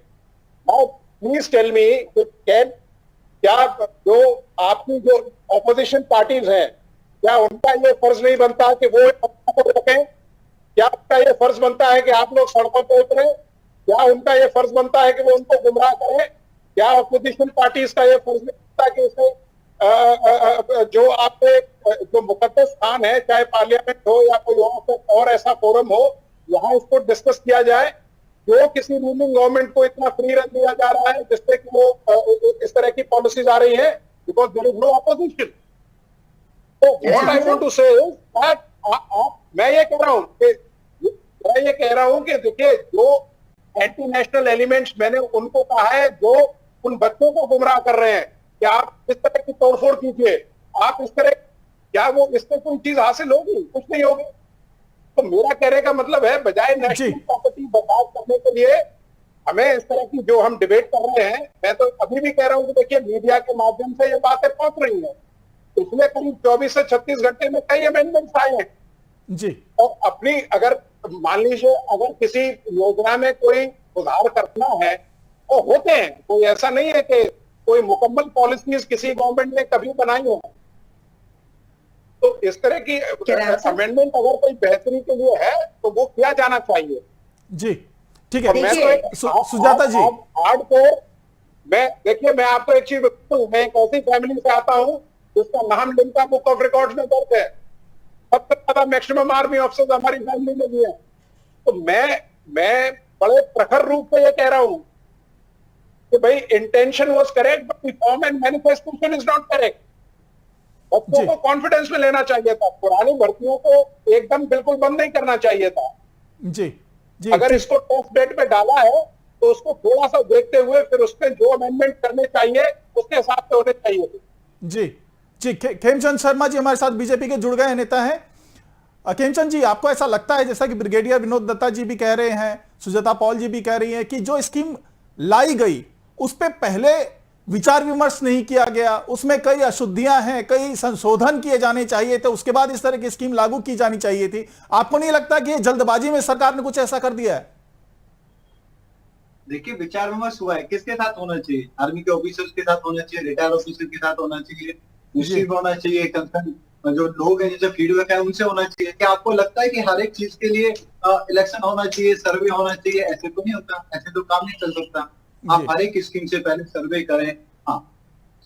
now, please tell me, क्या जो आपकी जो ऑपोजिशन पार्टीज हैं, क्या उनका ये फर्ज नहीं बनता कि वो रोकें? क्या उनका ये फर्ज बनता है कि आप लोग सड़कों पर उतरे? क्या उनका ये फर्ज बनता है कि वो उनको गुमराह करें? क्या अपोजिशन पार्टीज का ये फर्ज नहीं बनता कि उसे जो आपके जो मुकद्दस स्थान है, चाहे पार्लियामेंट हो या कोई और ऐसा फोरम हो, वहां इसको डिस्कस किया जाए। जो किसी रूलिंग गवर्नमेंट को इतना फ्री रन दिया जा रहा है जिससे कि वो इस तरह की पॉलिसीज आ रही है, because there is no opposition. तो what I want to say is that मैं ये कह रहा हूं कि देखिए, जो एंटी नेशनल एलिमेंट्स मैंने उनको कहा है, जो उन बच्चों को गुमराह कर रहे हैं कि आप इस तरह की तोड़फोड़ कीजिए, आप इस तरह, क्या वो इससे कोई चीज हासिल होगी? कुछ नहीं होगी। तो मेरा कहने का मतलब है, बजाय नेशनल प्रॉपर्टी बर्बाद करने के लिए हमें इस तरह की जो हम डिबेट कर रहे हैं, मैं तो अभी भी कह रहा हूं कि देखिए, मीडिया के माध्यम से ये बातें पहुंच रही है। पिछले करीब 24 से 36 घंटे में कई अमेंडमेंट्स आए हैं जी। और अपनी, अगर मान लीजिए, अगर किसी योजना में कोई सुधार करना है तो होते हैं, कोई ऐसा नहीं है कि कोई मुकम्मल पॉलिसीज किसी गवर्नमेंट ने कभी बनाई हो। तो इस तरह की अमेंडमेंट अगर कोई बेहतरी के लिए है तो वो किया जाना चाहिए। जी ठीक है। मैं तो सुजाता जी, मैं आपको एक चीज बताऊं, मैं एक ऐसी फैमिली से आता हूं जिसका नाम लिम्का बुक ऑफ रिकॉर्ड्स में दर्ज है। सबसे ज्यादा मैक्सिमम आर्मी ऑफिसर्स हमारी फैमिली में भी है। तो मैं बड़े प्रखर रूप से ये कह रहा हूं कि भाई, intention was correct but the form and manifestation is not correct. बच्चों को कॉन्फिडेंस में लेना चाहिए था, पुरानी भर्तियों को एकदम बिल्कुल बंद नहीं करना चाहिए था। जी जी। अगर इसको टेस्ट डेट में डाला है तो उसको थोड़ा सा देखते हुए फिर उसमें जो अमेंडमेंट करने चाहिए उसके हिसाब से होने चाहिए। जी जी। खेमचंद शर्मा जी हमारे साथ बीजेपी के जुड़ गए नेता हैं। खेमचंद जी, आपको ऐसा लगता है, जैसा कि ब्रिगेडियर विनोद दत्ता जी भी कह रहे हैं, सुजाता पॉल जी भी कह रही हैं, कि जो स्कीम लाई गई उस पर पहले विचार विमर्श नहीं किया गया, उसमें कई अशुद्धियां हैं, कई संशोधन किए जाने चाहिए थे, उसके बाद इस तरह की स्कीम लागू की जानी चाहिए थी? आपको नहीं लगता कि जल्दबाजी में सरकार ने कुछ ऐसा कर दिया है? देखिए, विचार विमर्श हुआ है, किसके साथ होना चाहिए? आर्मी के ऑफिसर्स के साथ होना चाहिए, रिटायर्ड ऑफिसर के साथ होना चाहिए, मुस्लिम होना चाहिए, कंसर्न जो लोग हैं जिनसे फीडबैक है उनसे होना चाहिए। क्या आपको लगता है कि हर एक चीज के लिए इलेक्शन होना चाहिए, सर्वे होना चाहिए? ऐसे तो नहीं होता, ऐसे तो काम नहीं चल सकता। आप हर एक स्कीम से पहले सर्वे करें। हाँ,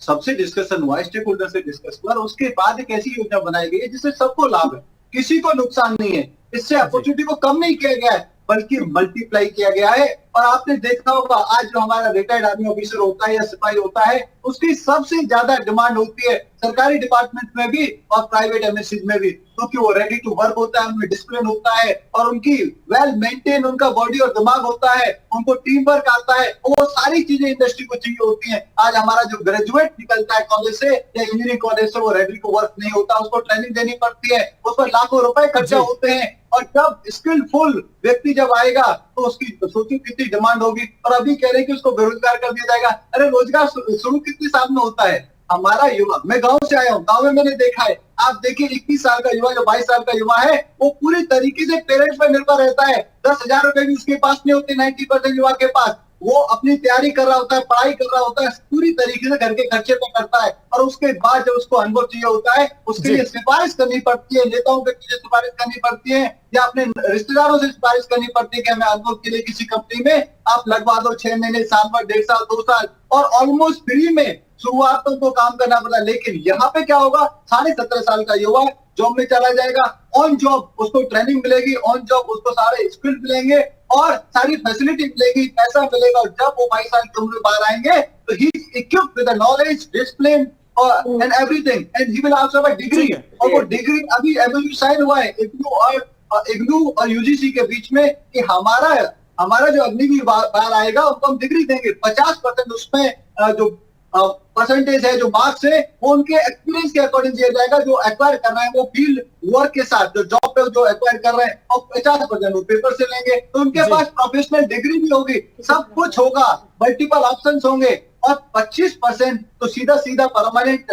सबसे डिस्कशन हुआ, स्टेक होल्डर से डिस्कस हुआ, और उसके बाद एक ऐसी योजना बनाई गई है जिससे सबको लाभ है, किसी को नुकसान नहीं है। इससे अपॉर्चुनिटी को कम नहीं किया गया है बल्कि मल्टीप्लाई किया गया है। और आपने देखा होगा, आज जो हमारा रिटायर्ड आर्मी ऑफिसर होता है या सिपाही होता है, उसकी सबसे ज्यादा डिमांड होती है सरकारी डिपार्टमेंट में भी और प्राइवेट एमएससी में भी, क्योंकि वो रेडी टू वर्क होता है, उनमें डिसिप्लिन होता है और उनकी वेल मेंटेन उनका बॉडी और दिमाग होता है, उनको टीम वर्क आता है, वो सारी चीजें इंडस्ट्री को चाहिए होती हैं। आज हमारा जो ग्रेजुएट निकलता है कॉलेज से या इंजीनियरिंग कॉलेज से, वो रेडी टू वर्क नहीं होता, उसको ट्रेनिंग देनी पड़ती है, उस पर लाखों रुपए खर्चा होते हैं। और जब स्किलफुल व्यक्ति जब आएगा तो उसकी सोचिए कितनी डिमांड होगी। और अभी कह रहे हैं कि उसको बेरोजगार कर दिया जाएगा। अरे रोजगार शुरू कितने साल में होता है? हमारा युवा, मैं गांव से आया हूँ, गांव में मैंने देखा है, आप देखिए 21 साल का युवा, जो 22 साल का युवा है, वो पूरी तरीके से पेरेंट्स पर निर्भर रहता है। 10,000 रुपए भी उसके पास नहीं होते 90% युवा के पास। वो अपनी तैयारी कर रहा होता है, पढ़ाई कर रहा होता है, पूरी तरीके से घर के खर्चे पे करता है, और उसके बाद जब उसको अनुभव चाहिए होता है, उसके लिए सिफारिश करनी पड़ती है, नेताओं के पीछे सिफारिश करनी पड़ती है या अपने रिश्तेदारों से सिफारिश करनी पड़ती है कि हमें अनुभव के लिए किसी कंपनी में आप लगवा दो, 6 महीने, साल भर, 1.5 साल, 2 साल, और ऑलमोस्ट फ्री में शुरुआत तो उनको काम करना पड़ता है। लेकिन यहाँ पे क्या होगा, 17.5 साल का युवा जॉब में चला जाएगा, ऑन जॉब उसको ट्रेनिंग मिलेगी, ऑन जॉब उसको सारे स्किल मिलेंगे और सारी फैसिलिटी मिलेगी, पैसा मिलेगा, और जब वो 22 साल की उम्र में बाहर आएंगे तो he is equipped with the knowledge, discipline and everything, and he will also have a degree. और वो डिग्री अभी एमओयू साइन हुआ है इग्नू और यूजीसी के बीच में कि हमारा जो अग्निवीर बाहर आएगा उसको हम डिग्री देंगे, 50% उसमें जो परसेंटेज है, जो मार्क्स है, वो उनके एक्सपीरियंस के अकॉर्डिंग दिया जाएगा। जो एक्वायर कर रहे हैं वो फील्ड वर्क के साथ, जो जॉब पे जो एक्वायर कर रहे हैं, और 50% वो पेपर से लेंगे, तो उनके पास प्रोफेशनल डिग्री भी होगी, सब कुछ होगा, मल्टीपल ऑप्शंस होंगे, और 25% तो सीधा परमानेंट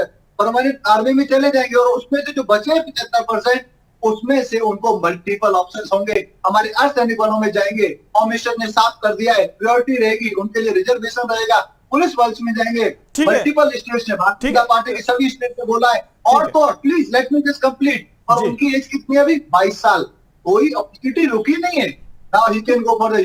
आर्मी में चले जाएंगे, और उसमें से जो बचे 75% उसमें से उनको मल्टीपल ऑप्शंस होंगे, हमारे अर्धसैनिक बलों में जाएंगे। कमीशन ने साफ कर दिया है, प्रायोरिटी रहेगी, उनके लिए रिजर्वेशन रहेगा, पुलिस बल्स में जाएंगे, मल्टीपल स्टेट्स ने, भारतीय जनता पार्टी के सभी स्टेट ने बोला है। और तो please let me just complete, और उनकी एज कितनी है अभी? 22 साल, कोई अपॉर्चुनिटी रुकी नहीं है। Now he can go for the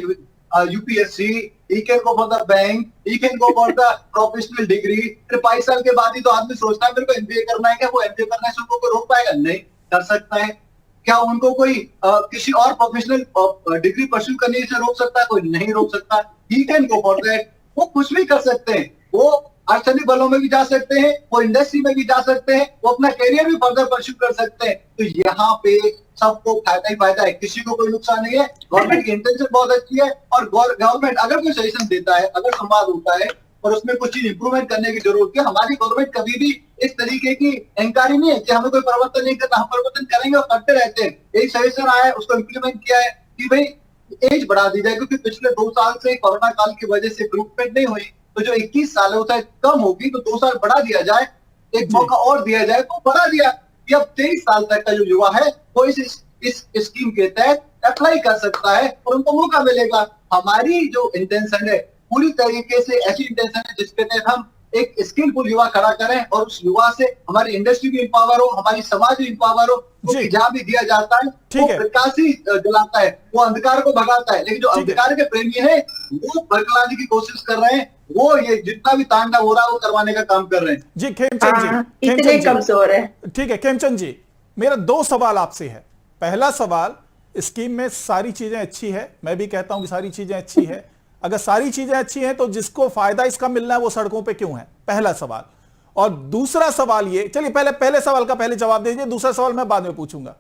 UPSC, he can go for the bank, he can go for the professional degree. फिर 22 साल के बाद ही तो आदमी सोचता है मेरे को MBA करना है, क्या वो MBA करने से उनको कोई रोक पाएगा? नहीं कर सकता है। क्या उनको कोई किसी और प्रोफेशनल डिग्री परस्यू करने से रोक सकता है? कोई नहीं रोक सकता। He can go for that, वो कुछ भी कर सकते हैं। वो अर्धसैनिक बलों में भी जा सकते हैं, वो इंडस्ट्री में भी जा सकते हैं, वो अपना करियर भी फर्दर परस्यू कर सकते हैं। तो यहाँ पे सबको फायदा ही फायदा है, किसी को कोई नुकसान नहीं है। गवर्नमेंट की इंटेंशन बहुत अच्छी है और गवर्नमेंट अगर कोई सजेशन देता है, अगर संवाद होता है और उसमें कुछ चीज इंप्रूवमेंट करने की जरूरत है, हमारी गवर्नमेंट कभी भी इस तरीके की एंकारी नहीं है कि हमें कोई परिवर्तन नहीं करना, हम परिवर्तन करेंगे और करते रहते हैं। एक सजेशन आया है, उसको इम्प्लीमेंट किया है कि भाई एज बढ़ा दी जाए, क्योंकि पिछले 2 साल से कोरोना काल की वजह से इम्प्रूवमेंट नहीं हुई, तो जो 21 साल है वो कम होगी, तो 2 साल बढ़ा दिया जाए, एक मौका और दिया जाए, तो बढ़ा दिया। अब 23 साल तक का जो युवा है वो इस स्कीम के तहत अप्लाई कर सकता है और उनको मौका मिलेगा। हमारी जो इंटेंशन है पूरी तरीके से ऐसी इंटेंशन है जिसके तहत हम एक स्किलफुल युवा खड़ा करें और उस युवा से हमारी इंडस्ट्री भी इंपावर हो, हमारी समाज भी इंपावर हो। क्योंकि जहां भी दिया जाता है वो प्रकाश ही जलाता है, वो अंधकार को भगाता है, लेकिन जो अंधकार के प्रेमी है वो भड़काने की कोशिश कर रहे हैं, वो ये जितना भी तांडव हो रहा है वो करवाने का काम कर रहे हैं। जी खेमचंद जी, इतने कमजोर है। ठीक है खेमचंद जी, मेरा 2 सवाल आपसे है। पहला सवाल, स्कीम में सारी चीजें अच्छी है, मैं भी कहता हूं कि सारी चीजें अच्छी है। अगर सारी चीजें अच्छी हैं तो जिसको फायदा इसका मिलना है वो सड़कों पे क्यों है? पहला सवाल। और दूसरा सवाल ये, चलिए पहले सवाल का पहले जवाब दीजिए, दूसरा सवाल मैं बाद में पूछूंगा।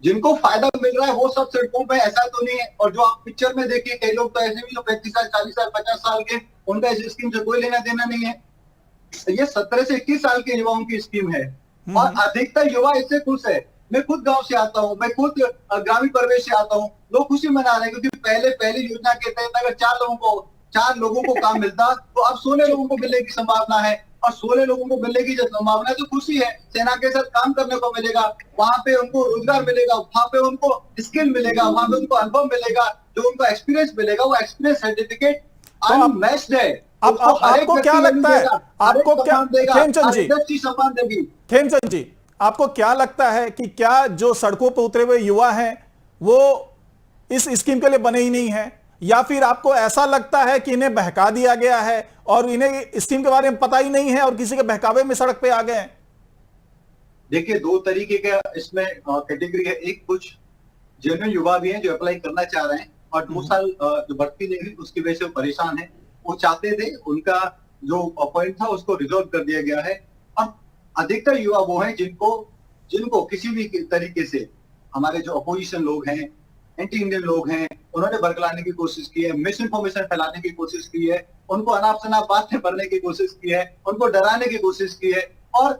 जिनको फायदा मिल रहा है वो सब सड़कों पे, ऐसा तो नहीं है। और जो आप पिक्चर में देखिए, कई लोग तो ऐसे भी जो 35 साल 40 साल 50 साल के, उनका इस स्कीम से कोई लेना देना नहीं है। ये 17 से 21 साल के युवाओं की स्कीम है और अधिकतर युवा इससे खुश है। मैं खुद गांव से आता हूं, मैं खुद ग्रामीण परिवेश से आता हूं, लोग खुशी मना रहे हैं क्योंकि पहली योजना के तहत अगर 4 लोगों को काम मिलता तो अब 16 लोगों को मिलने की संभावना है और 16 लोगों को मिलने की जो संभावना है तो खुशी है। सेना के साथ काम करने को मिलेगा, वहां पे उनको रोजगार मिलेगा, वहां पे उनको स्किल मिलेगा, वहां पे उनको अनुभव मिलेगा, जो उनको एक्सपीरियंस मिलेगा वो एक्सपीरियंस सर्टिफिकेट अनमैच्ड है। आपको क्या लगता है, आपको क्या खेमचंद जी आपको क्या लगता है कि क्या जो सड़कों पर उतरे हुए युवा हैं वो इस स्कीम के लिए बने ही नहीं है, या फिर आपको ऐसा लगता है कि इन्हें बहका दिया गया है और इन्हें स्कीम के बारे में पता ही नहीं है और किसी के बहकावे में सड़क पे आ गए हैं? देखिए 2 तरीके का इसमें कैटेगरी है। एक कुछ जेन्युइन युवा भी हैं जो अप्लाई करना चाह रहे हैं और 2 साल जो भर्ती नहीं हुई उसकी वजह से वो परेशान है, वो चाहते थे, उनका जो पॉइंट था उसको रिजॉल्व कर दिया गया है। और अधिकतर युवा वो हैं जिनको किसी भी तरीके से हमारे जो अपोजिशन लोग हैं, एंटी इंडियन लोग हैं, उन्होंने बरगलाने की कोशिश की है, मिस इन्फॉर्मेशन फैलाने की कोशिश की है, उनको अनाप शनाप बातें भरने की कोशिश की है, उनको डराने की कोशिश की है। और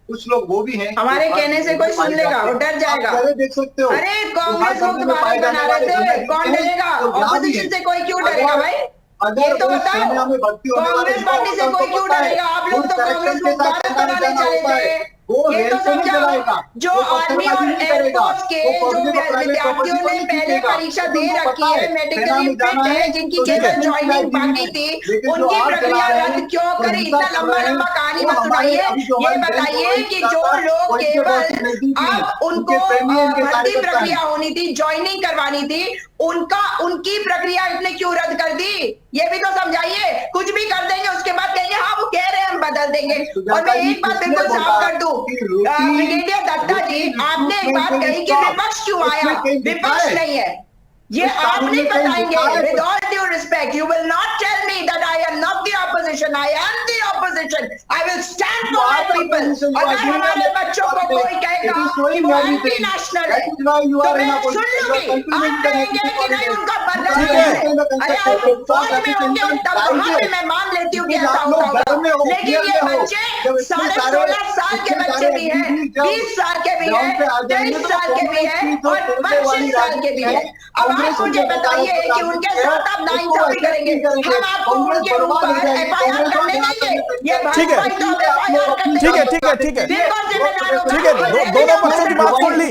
कुछ लोग वो भी हैं हमारे कहने से कोई सुन लेगा, वो डर जाएगा। देख सकते हो, अरे कांग्रेस मुक्त भारत बना रहे थे, कौन डरेगा? ऑपोजिशन से कोई क्यों डरेगा भाई? ये तो बताओ, कांग्रेस पार्टी से कोई क्यों डरेगा? आप लोग तो कांग्रेस मुक्त भारत बनाने चले थे। ये तो समझाओ, जो आर्मी और एयरफोर्स के जो विद्यार्थियों ने पहले परीक्षा दे रखी है, मेडिकली फिट है, जिनकी केवल ज्वाइनिंग बाकी थी, उनकी प्रक्रिया रद्द क्यों करी? इतना लंबा कहानी मत सुनाइए। ये बताइए कि जो लोग केवल अब उनको भर्ती प्रक्रिया होनी थी, ज्वाइनिंग करवानी थी, उनकी प्रक्रिया इसने क्यों रद्द कर दी? ये भी तो समझाइए। कुछ भी कर देंगे उसके बाद कहेंगे हाँ वो कह रहे हैं हम बदल देंगे। और मैं एक बात बिल्कुल साफ कर दूं, ब्रिगेडियर दत्ता जी, आपने एक बात कही कि विपक्ष क्यों आया? विपक्ष नहीं है, ये आप नहीं बताएंगे। With all due respect, you will not tell me that I am not the opposition, I am the opposition. I will stand for my people. अगर हमारे बच्चों को कोई कहेगा कि वो एंटी नेशनल है तो मैं सुन लूंगी। आप कहेंगे कि नहीं उनका बदल है, अरे आप फौज में होंगे तब वहां पे मैं मान लेती हूँ कि ऐसा होगा। लेकिन ये बच्चे 16.5 साल के बच्चे भी हैं, 20 साल के भी हैं, 23 साल के भी हैं और 25 साल के भी हैं। अब आप मुझे बताइए कि उनके साथ आप नाइंसाफी करेंगे, हम आपको उनके ऊपर एफआईआर करने देंगे? ये ठीक है, दोनों पक्षों की बात सुन ली।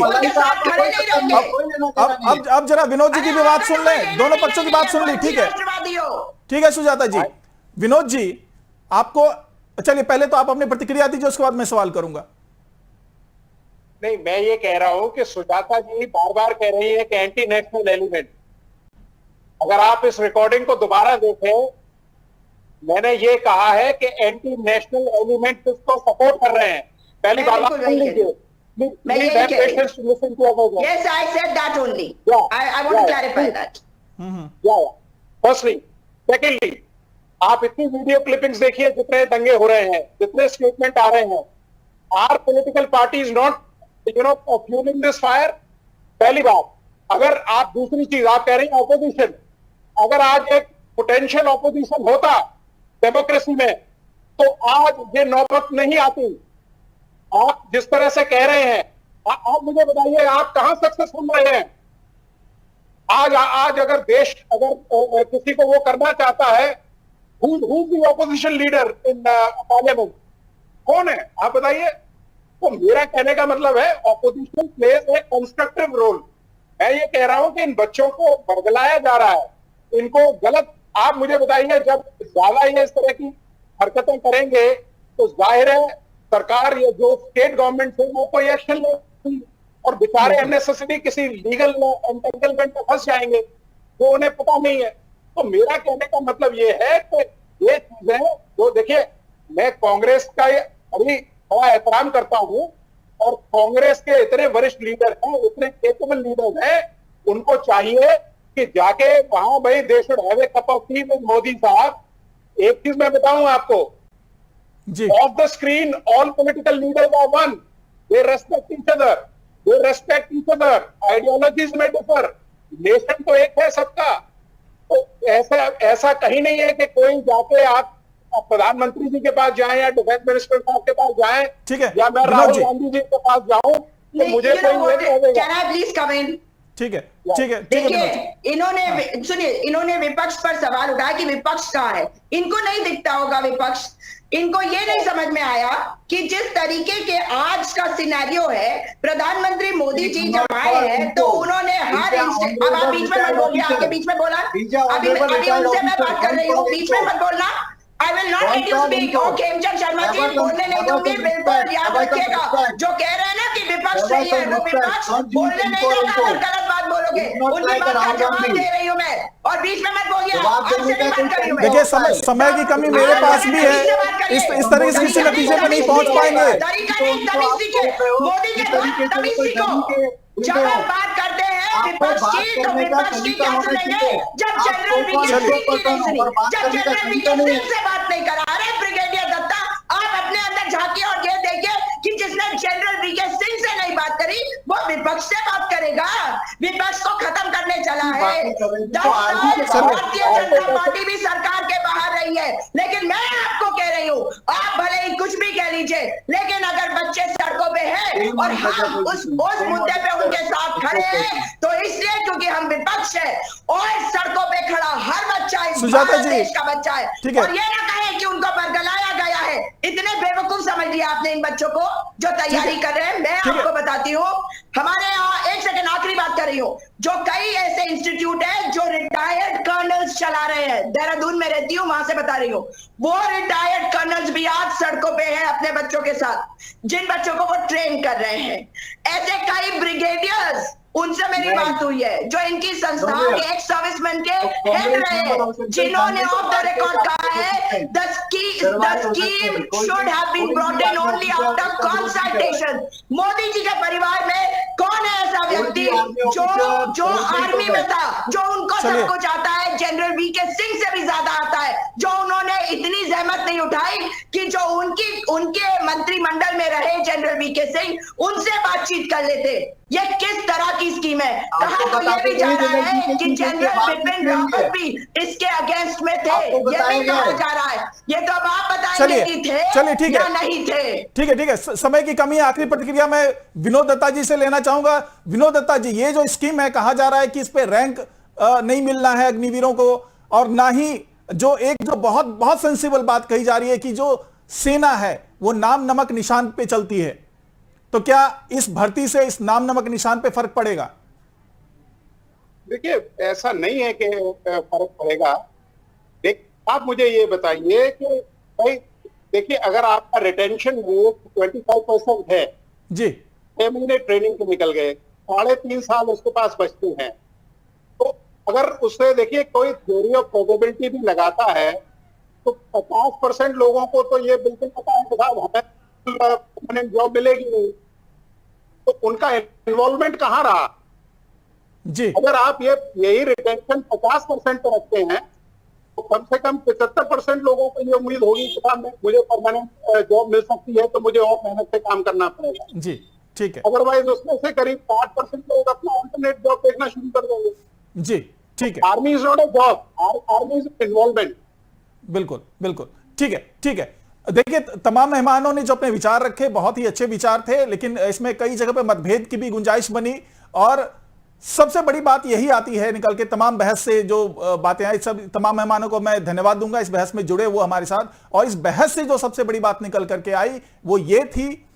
अब जरा विनोद जी की भी बात सुन लें, दोनों पक्षों की बात सुन ली। ठीक है सुजाता जी। विनोद जी, आपको चलिए पहले तो आप अपनी प्रतिक्रिया दीजिए, उसके बाद मैं सवाल करूंगा। नहीं, मैं ये कह रहा हूं कि सुजाता जी बार बार कह रही है कि एंटी नेशनल एलिमेंट। अगर आप इस रिकॉर्डिंग को दोबारा देखें, मैंने ये कहा है कि एंटी नेशनल एलिमेंट किसको सपोर्ट कर रहे हैं। पहली बात आप सुन लीजिए। Yes, I said that only. I want to clarify that. Firstly, secondly, आप इतनी वीडियो क्लिपिंग्स देखिए, जितने दंगे हो रहे हैं, जितने स्टेटमेंट आ रहे हैं, our political party is not fuelling this fire. पहली बात। अगर आप दूसरी चीज आप कह रही हैं ऑपोजिशन, अगर आज एक पोटेंशियल ऑपोजिशन होता डेमोक्रेसी में तो आज ये नौबत नहीं आती। आप जिस तरह से कह रहे हैं, आप मुझे बताइए आप कहां सक्सेसफुल रहे हैं? आज अगर देश अगर किसी को वो करना चाहता है, who's the opposition leader in parliament? कौन है आप बताइए? तो मेरा कहने का मतलब है opposition plays a constructive role. मैं ये कह रहा हूं कि इन बच्चों को बरगलाया जा रहा है, इनको गलत। आप मुझे बताइए, जब ज्यादा ये इस तरह की हरकतें करेंगे तो जाहिर है सरकार या जो स्टेट गवर्नमेंट है वो कोई एक्शन लेगी और बेचारे अननेसेसरी किसी लीगल एंटेंगलमेंट में फंस जाएंगे वो उन्हें पता नहीं है। तो मेरा कहने का मतलब ये है कि ये चीजें जो, देखिए मैं कांग्रेस का अभी बड़ा एहतराम करता हूं और कांग्रेस के इतने वरिष्ठ लीडर हैं, इतने केपेबल लीडर हैं, उनको चाहिए कि जाके वहां भाई they should have a cup of tea with Modi साहब। एक चीज मैं बताऊं आपको, off the screen all political leaders are one, they respect each other, ideologies में डिफर, नेशन तो एक है सबका। तो ऐसा कहीं नहीं है कि कोई जाके आप प्रधानमंत्री जी के पास जाएं या डिफेंस मिनिस्टर साहब के पास जाएं, ठीक है, या मैं राहुल गांधी जी के पास जाऊं तो मुझे कोई ठीक है, ठीक है, ठीक है। इन्होंने विपक्ष पर सवाल उठाया कि विपक्ष कहाँ है। इनको नहीं दिखता होगा विपक्ष। इनको ये नहीं समझ में आया कि जिस तरीके के आज का सिनेरियो है, प्रधानमंत्री मोदी जी जब आए हैं तो उन्होंने हर इंस्टेंट, अब आप बीच में मत बोलिए, आपके बीच में बोला, अभी उनसे मैं बात कर रही हूँ, बीच में मत बोलना। I will not let you speak. Okay, Hemchand Sharma ji बोलने नहीं दूंगी, बिल्कुल याद रखिएगा। जो कह रहे हैं ना कि विपक्ष सही है, वो विपक्ष बोलने नहीं देगा अगर गलत बात बोलोगे। उनकी बात का जवाब दे रही हूँ मैं, और बीच में मत बोलिए, आपसे भी बात कर रही हूँ। देखिए समय की कमी मेरे पास भी है, इस तरह से किसी नतीजे पर नहीं पहुंच पाएंगे। तरीका नहीं, तभी सीखे मोदी के बाद, तभी सीखो। जब आप बात करते हैं विपक्ष की, तो विपक्ष की क्या सुनेंगे? जब जनरल वीके सिंह की नहीं सुनी, जब जनरल वीके सिंह से बात नहीं करा रहे ब्रिगेडियर दत्ता, आप अपने अंदर झांकिए और ये देखिए कि जिसने जनरल वीके सिंह से नहीं बात करी वो विपक्ष से बात करेगा। विपक्ष को खत्म करने चला है। 10 साल भारतीय जनता पार्टी भी सरकार के बाहर रही है, लेकिन मैं आपको कह रही हूँ, आप भले ही कुछ भी कह लीजिए, लेकिन अगर बच्चे सड़कों पे हैं और हम उस मुद्दे पे उनके साथ खड़े हैं तो इसलिए क्योंकि हम विपक्ष है और सड़कों पे खड़ा हर बच्चा इस देश का बच्चा है। और ये ना कहें कि उनको बरगलाया गया है। इतने बेवकूफ समझ लिया आपने इन बच्चों को जो तैयारी कर रहे हैं। मैं आपको बताती हूँ, हमारे यहाँ, एक सेकंड आखिरी बात कर रही हूँ, जो कई ऐसे इंस्टीट्यूट है जो रिटायर्ड कर्नल्स चला रहे हैं, देहरादून में रहती हूँ, वहां से बता रही हूँ, वो रिटायर्ड कर्नल्स भी आज सड़कों पे हैं अपने बच्चों के साथ, जिन बच्चों को वो ट्रेन कर रहे हैं। ऐसे कई ब्रिगेडियर्स, उनसे मेरी बात हुई है, जो इनकी संस्था के एक्स सर्विसमैन के हेड रहे हैं, जिन्होंने ऑफ द रिकॉर्ड कहा है the scheme should have been brought in only after consultation. Modi ji के परिवार में कौन है ऐसा व्यक्ति जो आर्मी में था, जो उनको सब कुछ आता है, जनरल वीके सिंह से भी ज्यादा आता है, जो उन्होंने इतनी जहमत नहीं उठाई कि जो उनके मंत्रिमंडल में रहे जनरल वीके सिंह, उनसे बातचीत कर लेते। ये किस तरह की स्कीम है? कहा तो ये भी जा रहा है कि जनरल बिपिन रावत भी इसके अगेंस्ट में थे, ये भी कहा जा रहा है। ये तो अब आप बताएंगे कि थे या नहीं थे। ठीक है, समय की कमी है। आखिरी प्रतिक्रिया मैं विनोद दत्ता जी से लेना चाहूंगा। विनोद दत्ता जी, ये जो स्कीम है, कहा जा रहा है कि इस पे रैंक नहीं मिलना है अग्निवीरों को, और ना ही जो बहुत सेंसिबल बात कही जा रही है कि जो सेना है वो नाम नमक निशान पे चलती है, तो क्या इस भर्ती से इस नाम नमक निशान पे फर्क पड़ेगा? देखिए, ऐसा नहीं है कि फर्क पड़ेगा। आप मुझे ये बताइए कि भाई देखिए, अगर आपका रिटेंशन रेट 25% है जी, 6 महीने ट्रेनिंग के निकल गए, 3.5 साल उसके पास बचते हैं। तो अगर उससे देखिए कोई थ्योरी ऑफ प्रोबेबिलिटी भी लगाता है तो 50% लोगों को तो ये बिल्कुल पता है कि साहब हमें परमानेंट जॉब मिलेगी नहीं, तो उनका इन्वॉल्वमेंट कहाँ रहा जी। अगर आप यही रिटेंशन 50% पर रखते हैं तो कम से कम 75% लोगों को ये उम्मीद होगी कि साहब मुझे परमानेंट जॉब मिल सकती है तो मुझे और मेहनत से काम करना पड़ेगा जी। ठीक है। अदरवाइज उसमें से करीब 60% लोग अपना ऑल्टरनेट जॉब देखना शुरू कर देंगे। जी ठीक है। Army is not a job, army is involvement. बिल्कुल बिल्कुल ठीक है। ठीक है, देखिए तमाम मेहमानों ने जो अपने विचार रखे बहुत ही अच्छे विचार थे, लेकिन इसमें कई जगह पे मतभेद की भी गुंजाइश बनी। और सबसे बड़ी बात यही आती है निकल के तमाम बहस से जो बातें आई, सब तमाम मेहमानों को मैं धन्यवाद दूंगा इस बहस में जुड़े हुए हमारे साथ। और इस बहस से जो सबसे बड़ी बात निकल करके आई वो ये थी,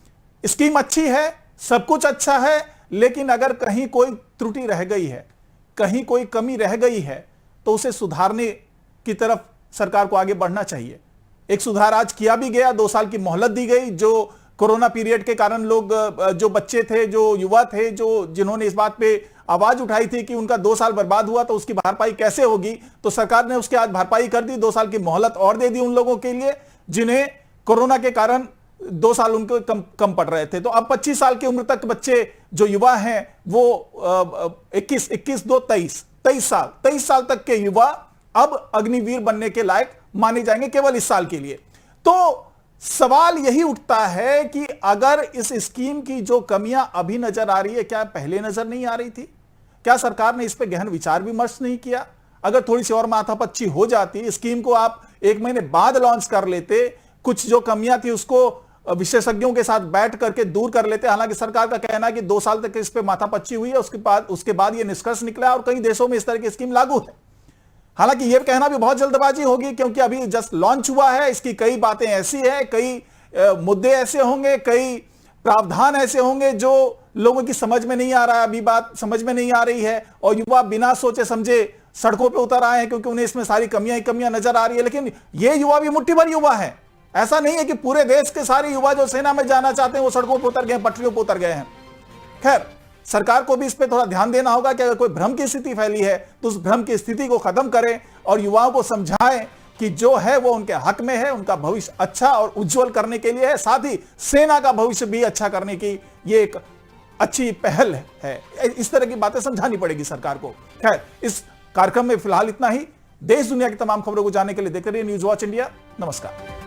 स्कीम अच्छी है, सब कुछ अच्छा है, लेकिन अगर कहीं कोई त्रुटि रह गई है, कहीं कोई कमी रह गई है तो उसे सुधारने की तरफ सरकार को आगे बढ़ना चाहिए। एक सुधार आज किया भी गया, 2 साल की मोहलत दी गई। जो कोरोना पीरियड के कारण लोग, जो बच्चे थे, जो युवा थे, जिन्होंने इस बात पे आवाज उठाई थी कि उनका 2 साल बर्बाद हुआ तो उसकी भरपाई कैसे होगी, तो सरकार ने उसकी आज भरपाई कर दी। 2 साल की मोहलत और दे दी उन लोगों के लिए जिन्हें कोरोना के कारण 2 साल उनको कम पड़ रहे थे। तो अब 25 साल की उम्र तक बच्चे जो युवा हैं वो 23 साल तक के युवा अब अग्निवीर बनने के लायक माने जाएंगे केवल इस साल के लिए। तो सवाल यही उठता है कि अगर इस स्कीम की जो कमियां अभी नजर आ रही है, क्या पहले नजर नहीं आ रही थी? क्या सरकार ने इस पे गहन विचार विमर्श नहीं किया? अगर थोड़ी सी और माथापच्ची हो जाती, स्कीम को आप 1 महीने बाद लॉन्च कर लेते, कुछ जो कमियां थी उसको विशेषज्ञों के साथ बैठ करके दूर कर लेते। हालांकि सरकार का कहना है कि 2 साल तक इस पे माथापच्ची हुई है, उसके बाद ये निष्कर्ष निकला और कई देशों में इस तरह की स्कीम लागू है। हालांकि यह कहना भी बहुत जल्दबाजी होगी क्योंकि अभी जस्ट लॉन्च हुआ है, इसकी कई बातें ऐसी है, कई मुद्दे ऐसे होंगे, कई प्रावधान ऐसे होंगे जो लोगों की समझ में नहीं आ रहा है, अभी बात समझ में नहीं आ रही है और युवा बिना सोचे समझे सड़कों पे उतर आए हैं क्योंकि उन्हें इसमें सारी कमियां नजर आ रही है। लेकिन ये युवा भी मुट्ठी भर युवा है, ऐसा नहीं है कि पूरे देश के सारे युवा जो सेना में जाना चाहते हैं वो सड़कों पर उतर गए, पटरियों पर उतर गए हैं। खैर, सरकार को भी इस पे थोड़ा ध्यान देना होगा कि अगर कोई भ्रम की स्थिति फैली है तो उस भ्रम की स्थिति को खत्म करें और युवाओं को समझाएं कि जो है वो उनके हक में है, उनका भविष्य अच्छा और उज्जवल करने के लिए है, साथ ही सेना का भविष्य भी अच्छा करने की ये एक अच्छी पहल है। इस तरह की बातें समझानी पड़ेगी सरकार को। खैर, इस कार्यक्रम में फिलहाल इतना ही। देश दुनिया की तमाम खबरों को जानने के लिए देखते रहिए न्यूज वॉच इंडिया। नमस्कार।